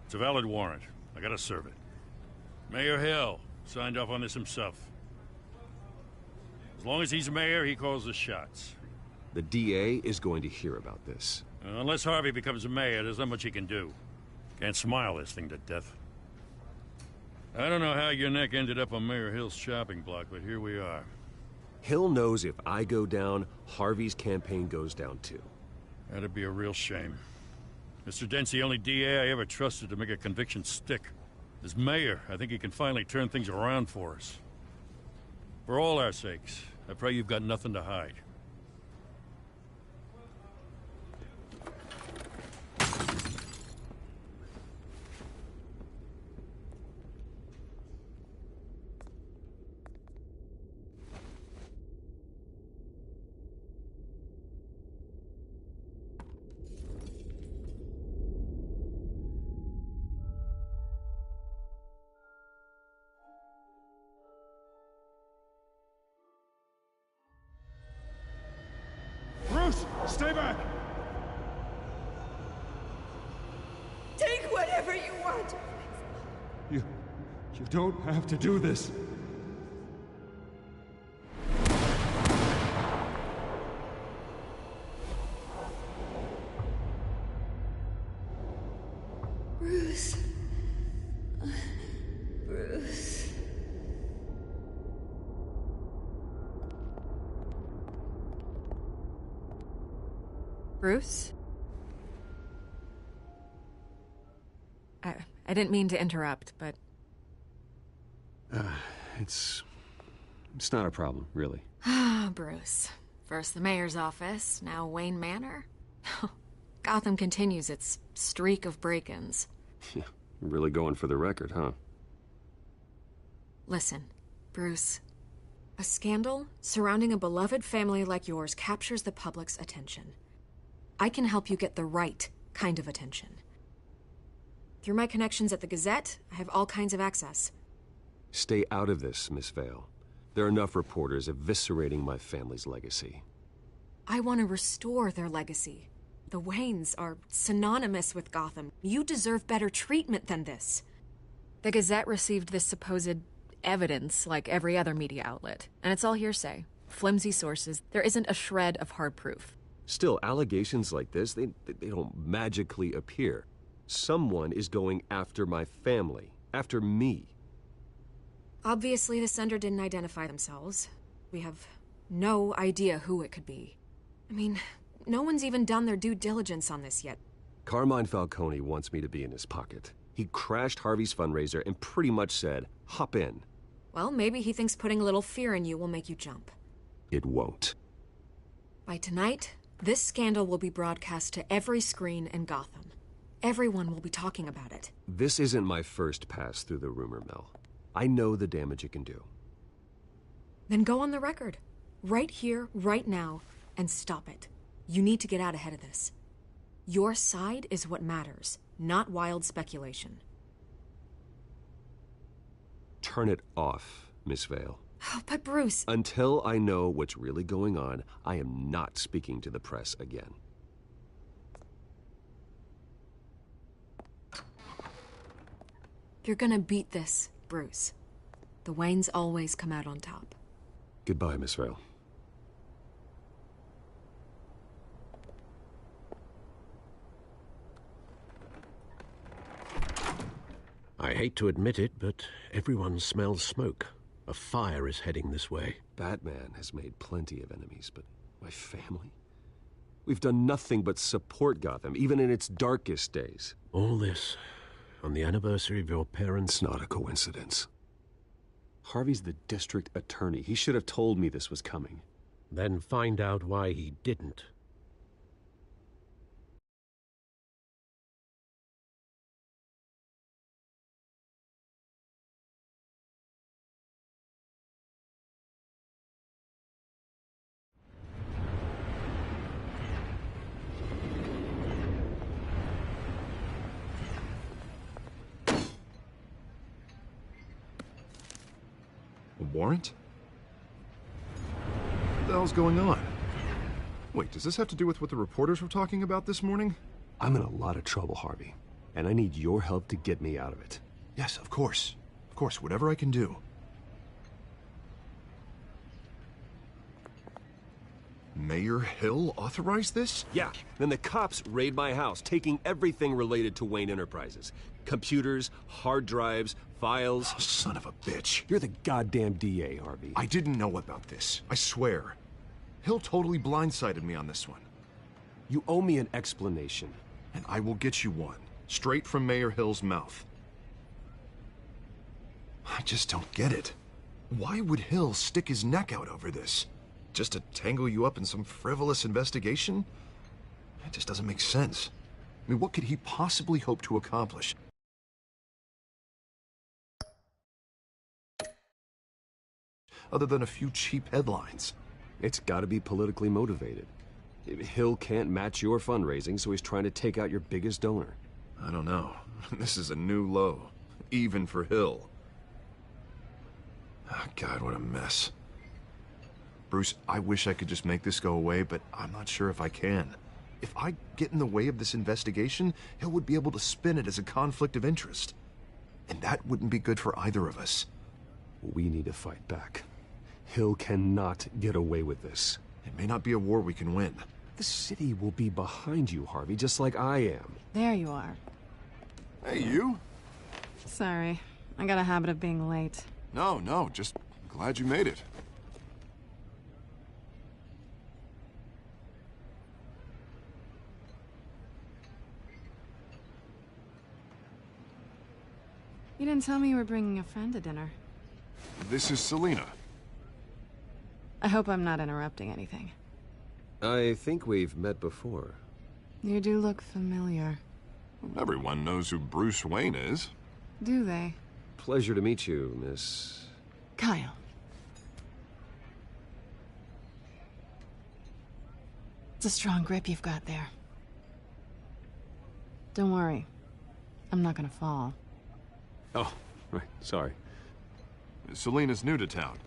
It's a valid warrant. I gotta serve it. Mayor Hill signed off on this himself. As long as he's mayor, he calls the shots. The DA is going to hear about this. Unless Harvey becomes a mayor, there's not much he can do. Can't smile this thing to death. I don't know how your neck ended up on Mayor Hill's shopping block, but here we are. Hill knows if I go down, Harvey's campaign goes down too. That'd be a real shame. Mr. Dent's the only DA I ever trusted to make a conviction stick. As mayor, I think he can finally turn things around for us. For all our sakes, I pray you've got nothing to hide. Bruce, stay back! Take whatever you want. You don't have to do this. Bruce. Bruce. Bruce? I didn't mean to interrupt, but... It's not a problem, really. Ah, Bruce. First the mayor's office, now Wayne Manor. Gotham continues its streak of break-ins. You're really going for the record, huh? Listen, Bruce. A scandal surrounding a beloved family like yours captures the public's attention. I can help you get the right kind of attention. Through my connections at the Gazette, I have all kinds of access. Stay out of this, Miss Vale. There are enough reporters eviscerating my family's legacy. I want to restore their legacy. The Waynes are synonymous with Gotham. You deserve better treatment than this. The Gazette received this supposed evidence like every other media outlet, and it's all hearsay. Flimsy sources. There isn't a shred of hard proof. Still, allegations like this, they don't magically appear. Someone is going after my family, after me. Obviously, the sender didn't identify themselves. We have no idea who it could be. I mean, no one's even done their due diligence on this yet. Carmine Falcone wants me to be in his pocket. He crashed Harvey's fundraiser and pretty much said, hop in. Well, maybe he thinks putting a little fear in you will make you jump. It won't. By tonight, this scandal will be broadcast to every screen in Gotham. Everyone will be talking about it. This isn't my first pass through the rumor mill. I know the damage it can do. Then go on the record. Right here, right now, and stop it. You need to get out ahead of this. Your side is what matters, not wild speculation. Turn it off, Miss Vale. Oh, but Bruce... Until I know what's really going on, I am not speaking to the press again. You're gonna beat this, Bruce. The Waynes always come out on top. Goodbye, Miss Vale. I hate to admit it, but everyone smells smoke. A fire is heading this way. Batman has made plenty of enemies, but my family? We've done nothing but support Gotham, even in its darkest days. All this on the anniversary of your parents'... It's not a coincidence. Harvey's the district attorney. He should have told me this was coming. Then find out why he didn't. A warrant? What the hell's going on? Wait, does this have to do with what the reporters were talking about this morning? I'm in a lot of trouble, Harvey, and I need your help to get me out of it. Yes, of course. Of course, whatever I can do. Mayor Hill authorized this? Yeah, then the cops raid my house, taking everything related to Wayne Enterprises. Computers, hard drives, files. Oh, son of a bitch. You're the goddamn DA, Harvey. I didn't know about this. I swear. Hill totally blindsided me on this one. You owe me an explanation. And I will get you one. Straight from Mayor Hill's mouth. I just don't get it. Why would Hill stick his neck out over this? Just to tangle you up in some frivolous investigation? It just doesn't make sense. I mean, what could he possibly hope to accomplish? Other than a few cheap headlines. It's gotta be politically motivated. Hill can't match your fundraising, so he's trying to take out your biggest donor. I don't know. This is a new low. Even for Hill. Oh, God, what a mess. Bruce, I wish I could just make this go away, but I'm not sure if I can. If I get in the way of this investigation, Hill would be able to spin it as a conflict of interest. And that wouldn't be good for either of us. We need to fight back. Hill cannot get away with this. It may not be a war we can win. The city will be behind you, Harvey, just like I am. There you are. Hey, you? Sorry. I got a habit of being late. No, just glad you made it. You didn't tell me you were bringing a friend to dinner. This is Selina. I hope I'm not interrupting anything. I think we've met before. You do look familiar. Everyone knows who Bruce Wayne is. Do they? Pleasure to meet you, Miss... Kyle. It's a strong grip you've got there. Don't worry. I'm not gonna fall. Oh, right. Sorry. Selina's new to town.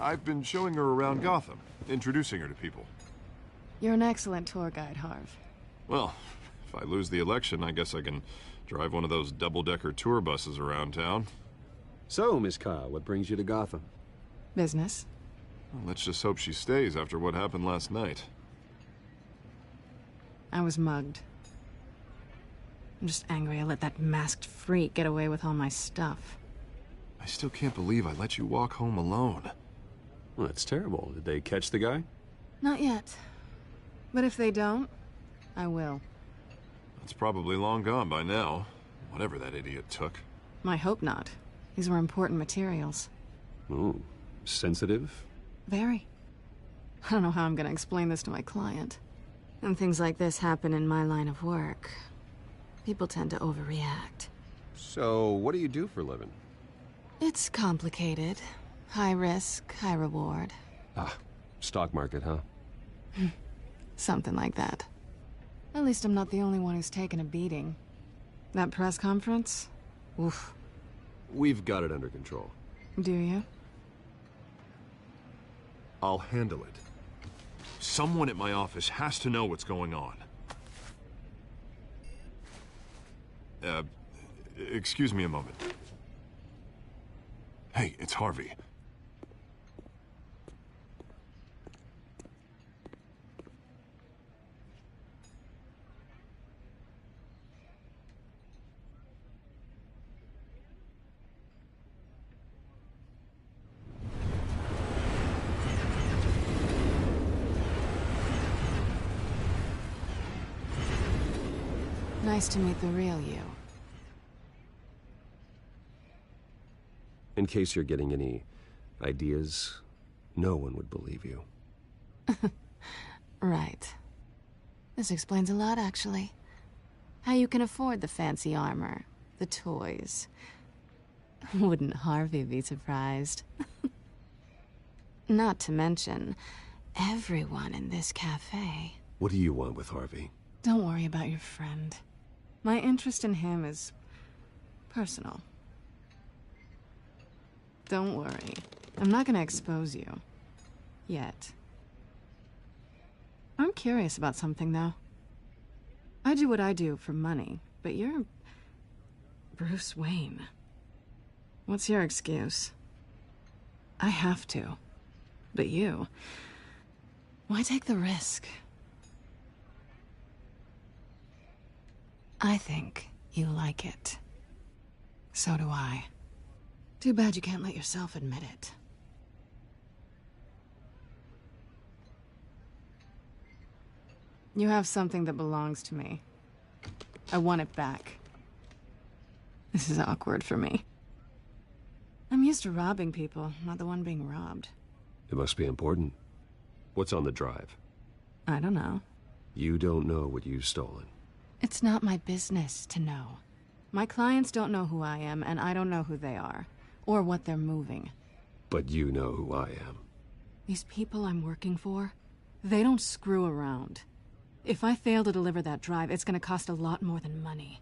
I've been showing her around Gotham, introducing her to people. You're an excellent tour guide, Harv. Well, if I lose the election, I guess I can drive one of those double-decker tour buses around town. So, Miss Kyle, what brings you to Gotham? Business. Well, let's just hope she stays after what happened last night. I was mugged. I'm just angry I let that masked freak get away with all my stuff. I still can't believe I let you walk home alone. Well, that's terrible. Did they catch the guy? Not yet. But if they don't, I will. It's probably long gone by now, whatever that idiot took. I hope not. These were important materials. Ooh, sensitive? Very. I don't know how I'm gonna explain this to my client. And things like this happen in my line of work. People tend to overreact. So, what do you do for a living? It's complicated. High risk, high reward. Ah, stock market, huh? Something like that. At least I'm not the only one who's taken a beating. That press conference? Oof. We've got it under control. Do you? I'll handle it. Someone at my office has to know what's going on. Excuse me a moment. Hey, it's Harvey. Nice to meet the real you. In case you're getting any ideas, no one would believe you. Right. This explains a lot, actually. How you can afford the fancy armor, the toys. Wouldn't Harvey be surprised? Not to mention, everyone in this cafe. What do you want with Harvey? Don't worry about your friend. My interest in him is personal. Don't worry. I'm not gonna expose you. Yet. I'm curious about something, though. I do what I do for money, but you're Bruce Wayne. What's your excuse? I have to. But you... why take the risk? I think you like it. So do I. Too bad you can't let yourself admit it. You have something that belongs to me. I want it back. This is awkward for me. I'm used to robbing people, not the one being robbed. It must be important. What's on the drive? I don't know. You don't know what you've stolen. It's not my business to know. My clients don't know who I am, and I don't know who they are, or what they're moving. But you know who I am. These people I'm working for, they don't screw around. If I fail to deliver that drive, it's gonna cost a lot more than money.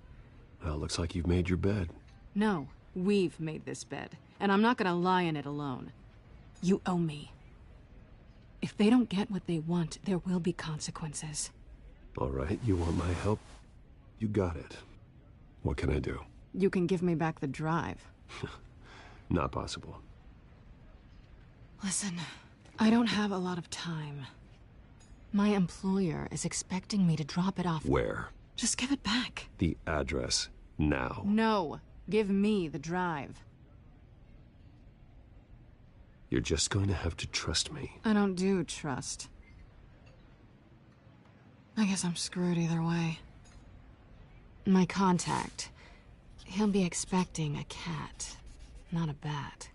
Well, looks like you've made your bed. No, we've made this bed, and I'm not gonna lie in it alone. You owe me. If they don't get what they want, there will be consequences. All right, you want my help? You got it. What can I do? You can give me back the drive. Not possible. Listen, I don't have a lot of time. My employer is expecting me to drop it off. Where? Just give it back. The address, now. No, give me the drive. You're just going to have to trust me. I don't do trust. I guess I'm screwed either way. My contact, he'll be expecting a cat, not a bat.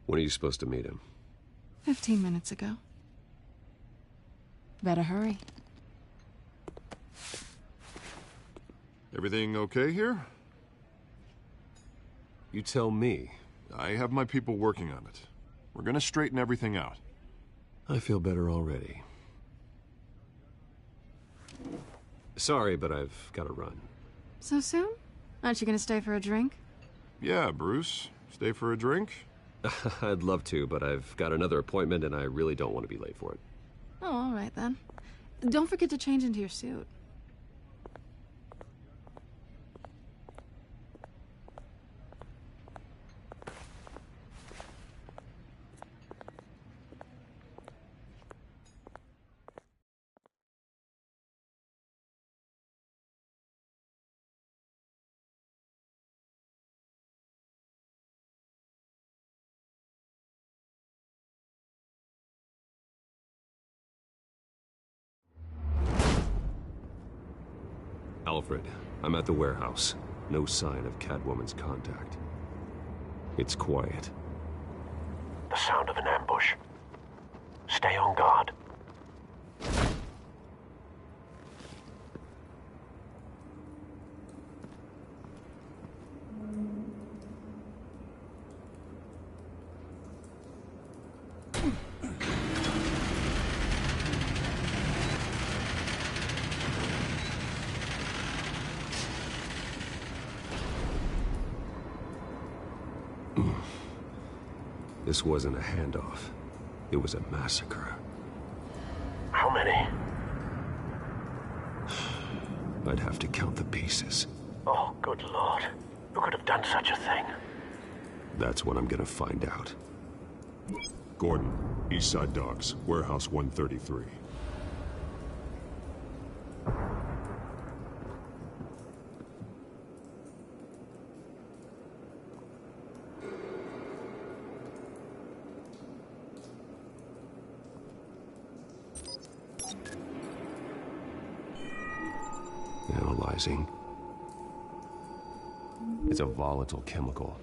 When are you supposed to meet him? 15 minutes ago. Better hurry. Everything okay here? You tell me. I have my people working on it. We're gonna straighten everything out. I feel better already. Sorry, but I've got to run. So soon? Aren't you gonna stay for a drink? Yeah, Bruce. Stay for a drink? I'd love to, but I've got another appointment and I really don't want to be late for it. Oh, all right then. Don't forget to change into your suit. Alfred, I'm at the warehouse. No sign of Catwoman's contact. It's quiet. The sound of an ambush. Stay on guard. This wasn't a handoff. It was a massacre. How many? I'd have to count the pieces. Oh, good Lord. Who could have done such a thing? That's what I'm gonna find out. Gordon, Eastside Docks, Warehouse 133. Analyzing. It's a volatile chemical.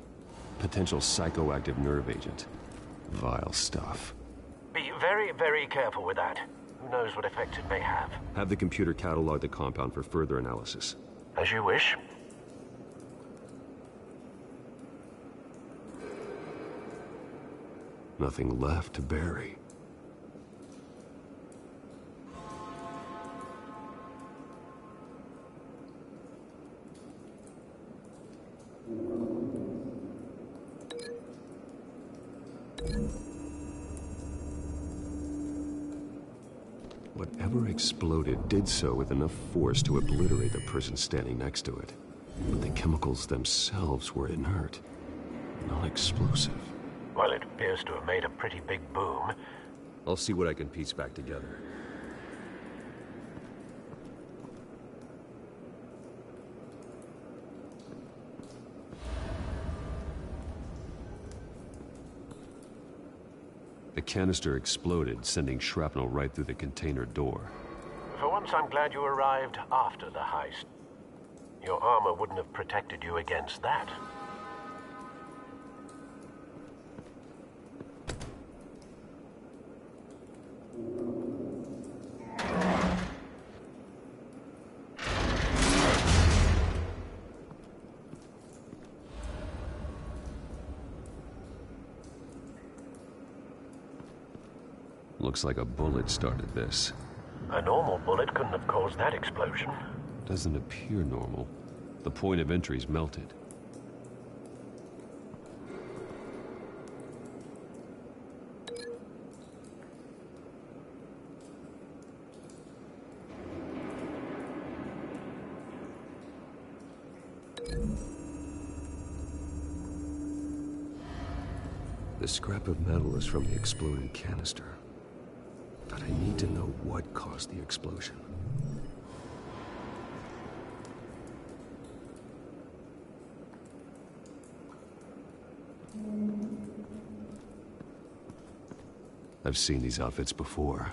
Potential psychoactive nerve agent. Vile stuff. Be very, very careful with that. Who knows what effect it may have. Have the computer catalog the compound for further analysis. As you wish. Nothing left to bury. Whatever exploded did so with enough force to obliterate the person standing next to it. But the chemicals themselves were inert, non-explosive. Well, it appears to have made a pretty big boom. I'll see what I can piece back together. The canister exploded, sending shrapnel right through the container door. For once, I'm glad you arrived after the heist. Your armor wouldn't have protected you against that. Looks like a bullet started this. A normal bullet couldn't have caused that explosion. Doesn't appear normal. The point of entry's melted. The scrap of metal is from the exploded canister. But I need to know what caused the explosion. I've seen these outfits before.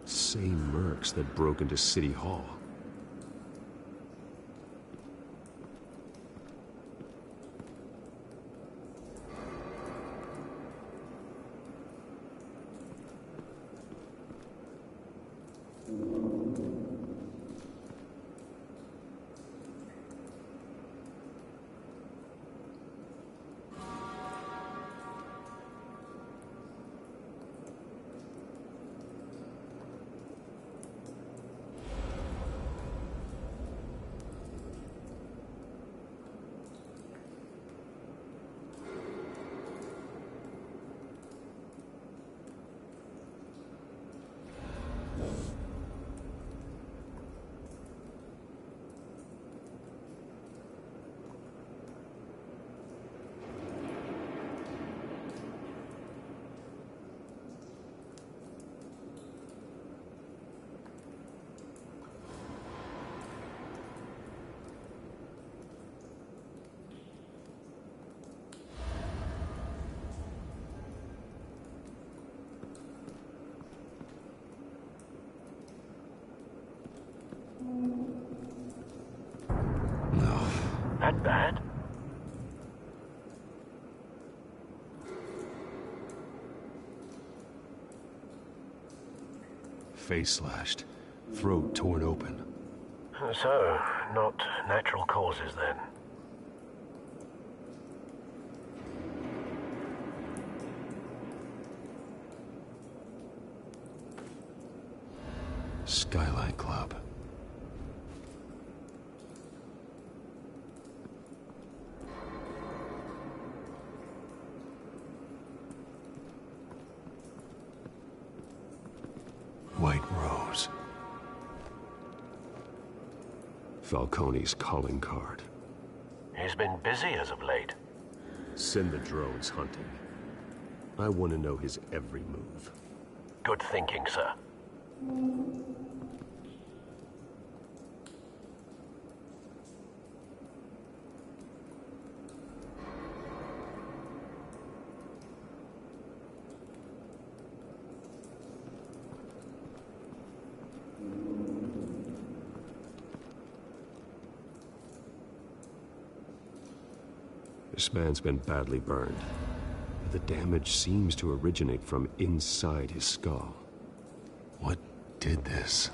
Same mercs that broke into City Hall. That bad? Face slashed, throat torn open. So, not natural causes then. Skyline Club. White Rose. Falcone's calling card. He's been busy as of late. Send the drones hunting. I want to know his every move. Good thinking, sir. This man's been badly burned. The damage seems to originate from inside his skull. What did this?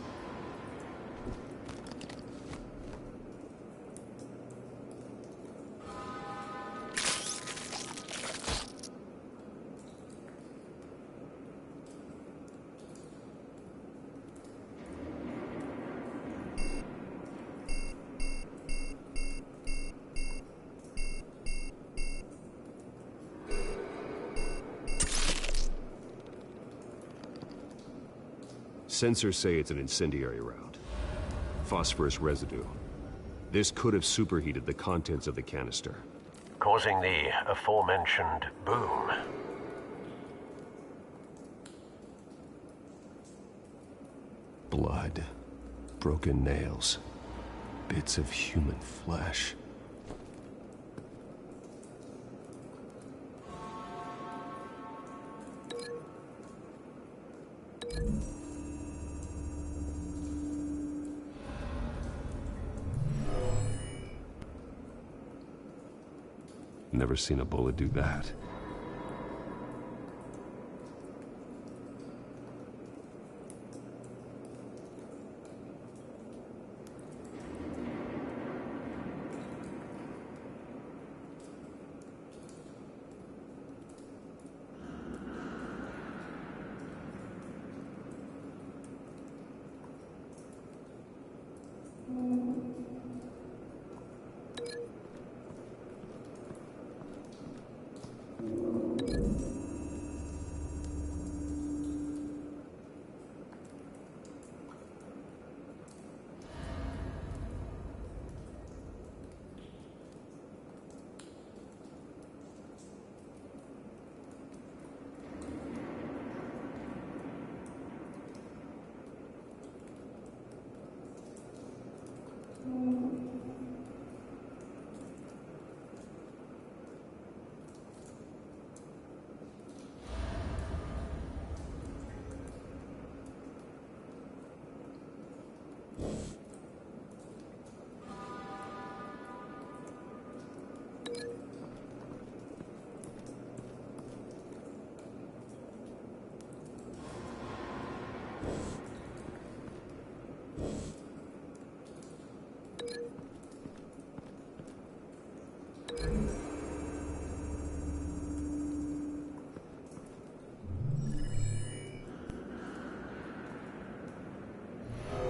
Sensors say it's an incendiary round. Phosphorus residue. This could have superheated the contents of the canister, causing the aforementioned boom. Blood, broken nails, bits of human flesh. Never seen a bullet do that.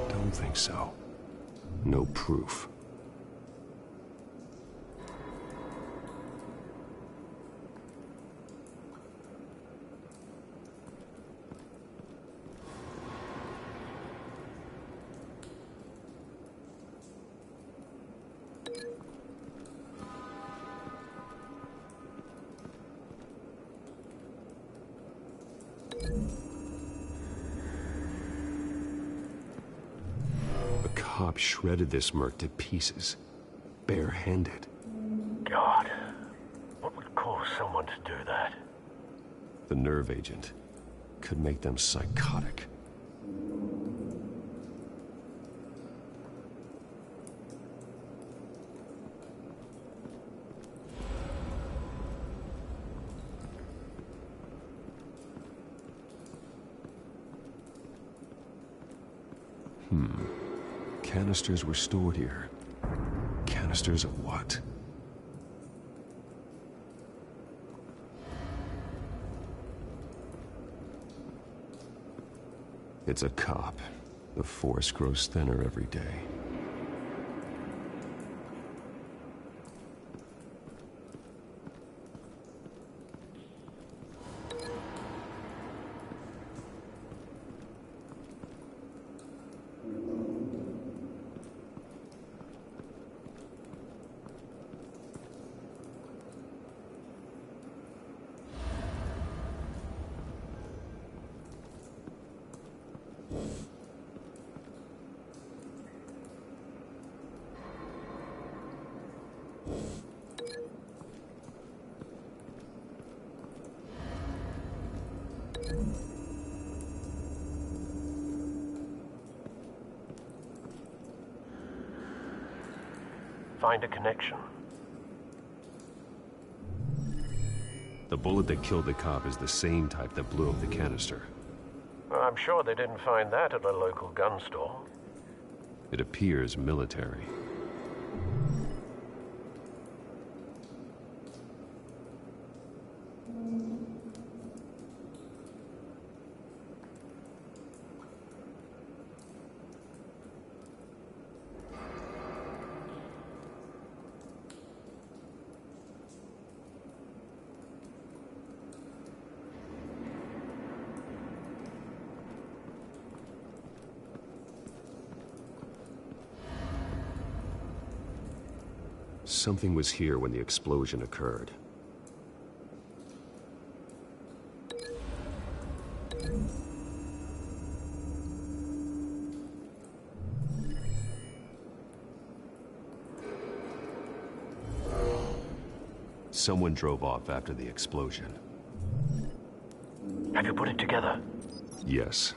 Don't think so. No proof. Cop shredded this merc to pieces, bare-handed. God, what would cause someone to do that? The nerve agent could make them psychotic. Canisters were stored here. Canisters of what? It's a cop. The force grows thinner every day. Find a connection. The bullet that killed the cop is the same type that blew up the canister. I'm sure they didn't find that at a local gun store. It appears military. Something was here when the explosion occurred. Someone drove off after the explosion. Have you put it together? Yes.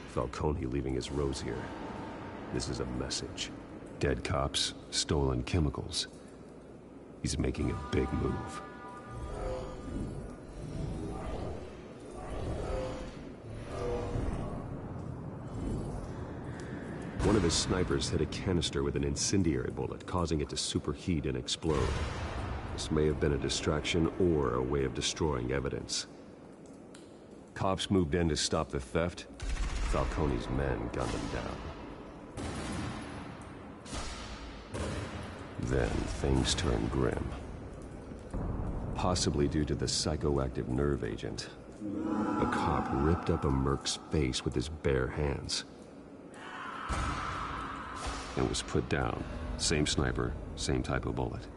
Falcone leaving his rose here. This is a message. Dead cops, stolen chemicals. He's making a big move. One of his snipers hit a canister with an incendiary bullet, causing it to superheat and explode. This may have been a distraction or a way of destroying evidence. Cops moved in to stop the theft. Falcone's men gunned him down. Then things turned grim. Possibly due to the psychoactive nerve agent. A cop ripped up a merc's face with his bare hands. And was put down. Same sniper, same type of bullet.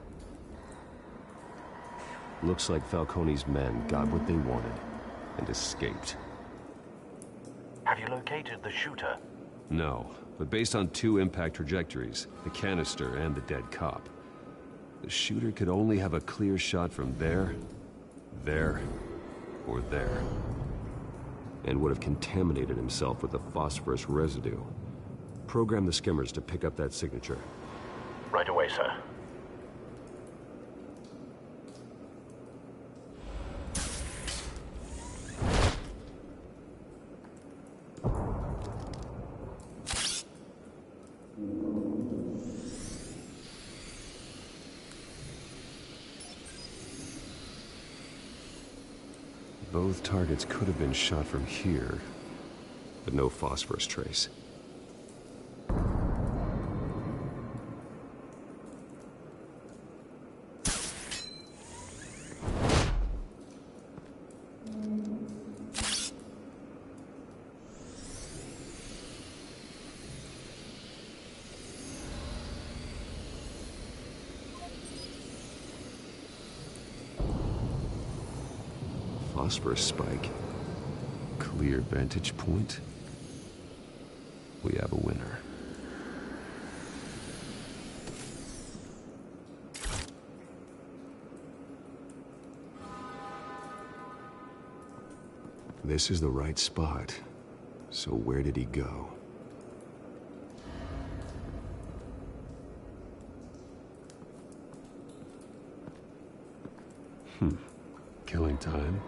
Looks like Falcone's men got what they wanted and escaped. Have you located the shooter? No, but based on two impact trajectories, the canister and the dead cop, the shooter could only have a clear shot from there, or there, and would have contaminated himself with the phosphorus residue. Program the skimmers to pick up that signature. Right away, sir. Both targets could have been shot from here, but no phosphorus trace. Phosphorus spike. Clear vantage point. We have a winner. This is the right spot. So where did he go? Killing time.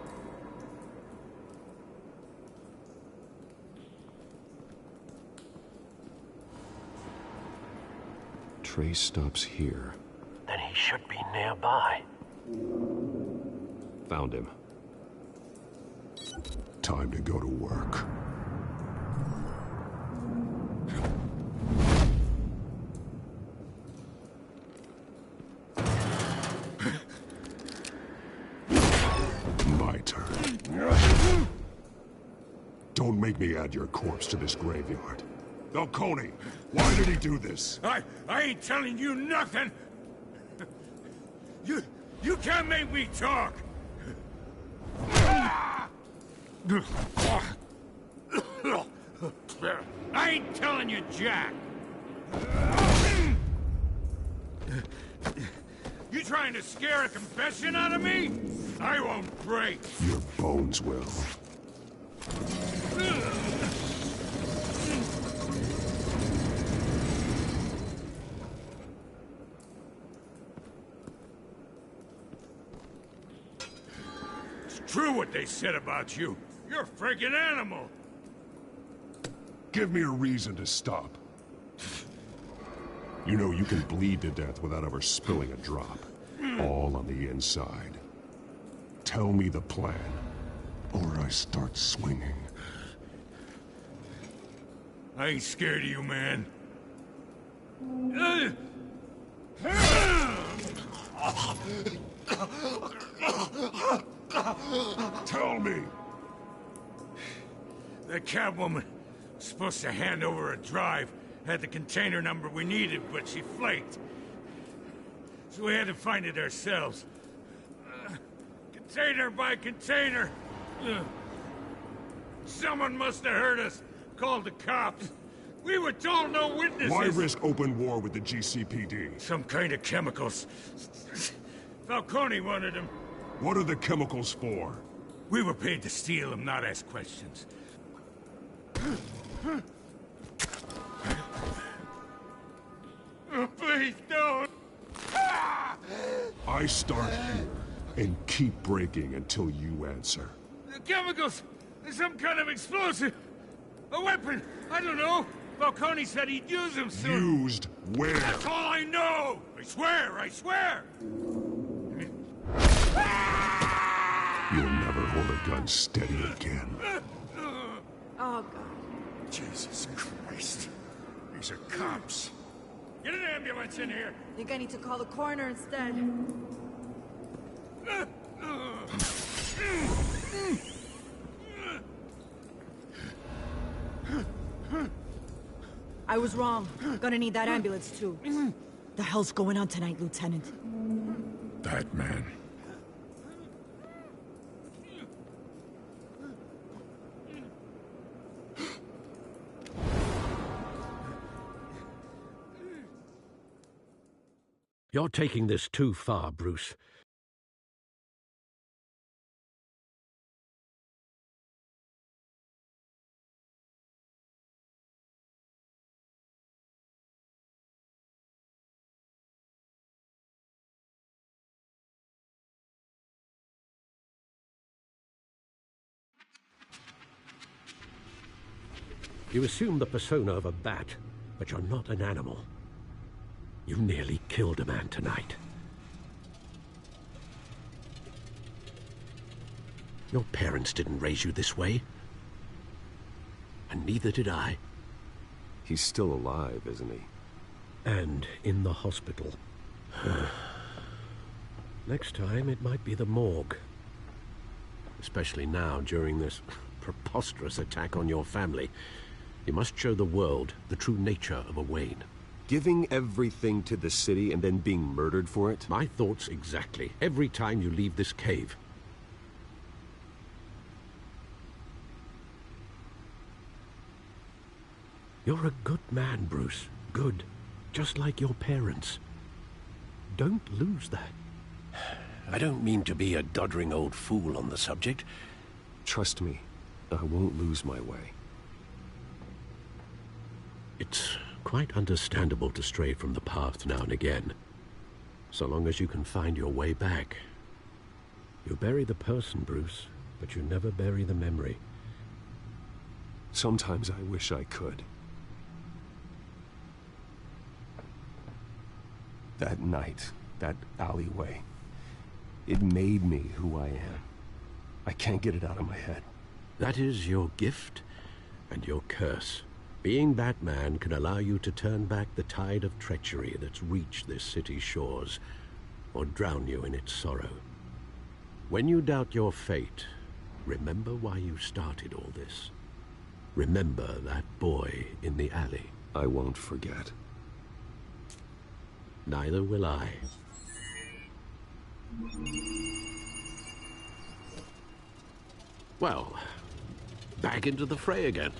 Trace stops here. Then he should be nearby. Found him. Time to go to work. My turn. Don't make me add your corpse to this graveyard. Falcone, why did he do this? I ain't telling you nothing! You can't make me talk! I ain't telling you, Jack! You trying to scare a confession out of me? I won't break! Your bones will. true what they said about you. You're a freaking animal. Give me a reason to stop. You know you can bleed to death without ever spilling a drop. All on the inside. Tell me the plan, or I start swinging. I ain't scared of you, man. Tell me! That Catwoman was supposed to hand over a drive, had the container number we needed, but she flaked. So we had to find it ourselves. Container by container. Someone must have heard us, called the cops. We were told no witnesses. Why risk open war with the GCPD? Some kind of chemicals. Falcone wanted them. What are the chemicals for? We were paid to steal them, not ask questions. Oh, please don't. I start here and keep breaking until you answer. The chemicals! Some kind of explosive! A weapon! I don't know! Falcone said he'd use them soon! Used where? That's all I know! I swear! I swear! You'll never hold a gun steady again. Oh, God. Jesus Christ. These are cops. Get an ambulance in here! I think I need to call the coroner instead. I was wrong. Gonna need that ambulance, too. The hell's going on tonight, Lieutenant? Batman. You're taking this too far, Bruce. You assume the persona of a bat, but you're not an animal. You nearly killed a man tonight. Your parents didn't raise you this way. And neither did I. He's still alive, isn't he? And in the hospital. Next time, it might be the morgue. Especially now, during this preposterous attack on your family. You must show the world the true nature of a Wayne. Giving everything to the city and then being murdered for it? My thoughts exactly. Every time you leave this cave. You're a good man, Bruce. Good. Just like your parents. Don't lose that. I don't mean to be a doddering old fool on the subject. Trust me, I won't lose my way. It's quite understandable to stray from the path now and again, so long as you can find your way back. You bury the person, Bruce, but you never bury the memory. Sometimes I wish I could. That night, that alleyway, it made me who I am. I can't get it out of my head. That is your gift and your curse. Being Batman can allow you to turn back the tide of treachery that's reached this city's shores, or drown you in its sorrow. When you doubt your fate, remember why you started all this. Remember that boy in the alley. I won't forget. Neither will I. Well, back into the fray again.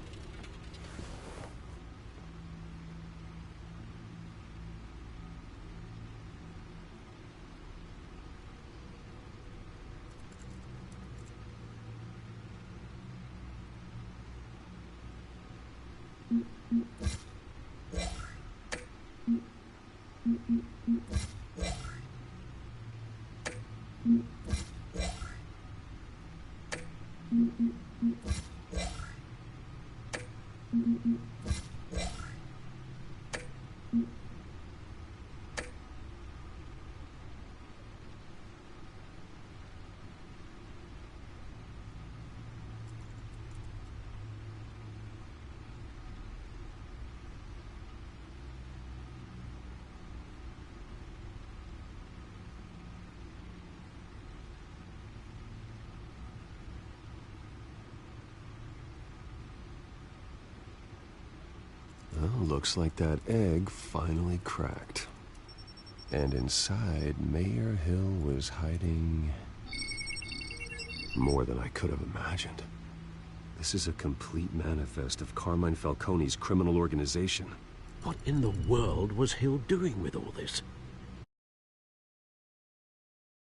Looks like that egg finally cracked. And inside, Mayor Hill was hiding more than I could have imagined. This is a complete manifest of Carmine Falcone's criminal organization. What in the world was Hill doing with all this?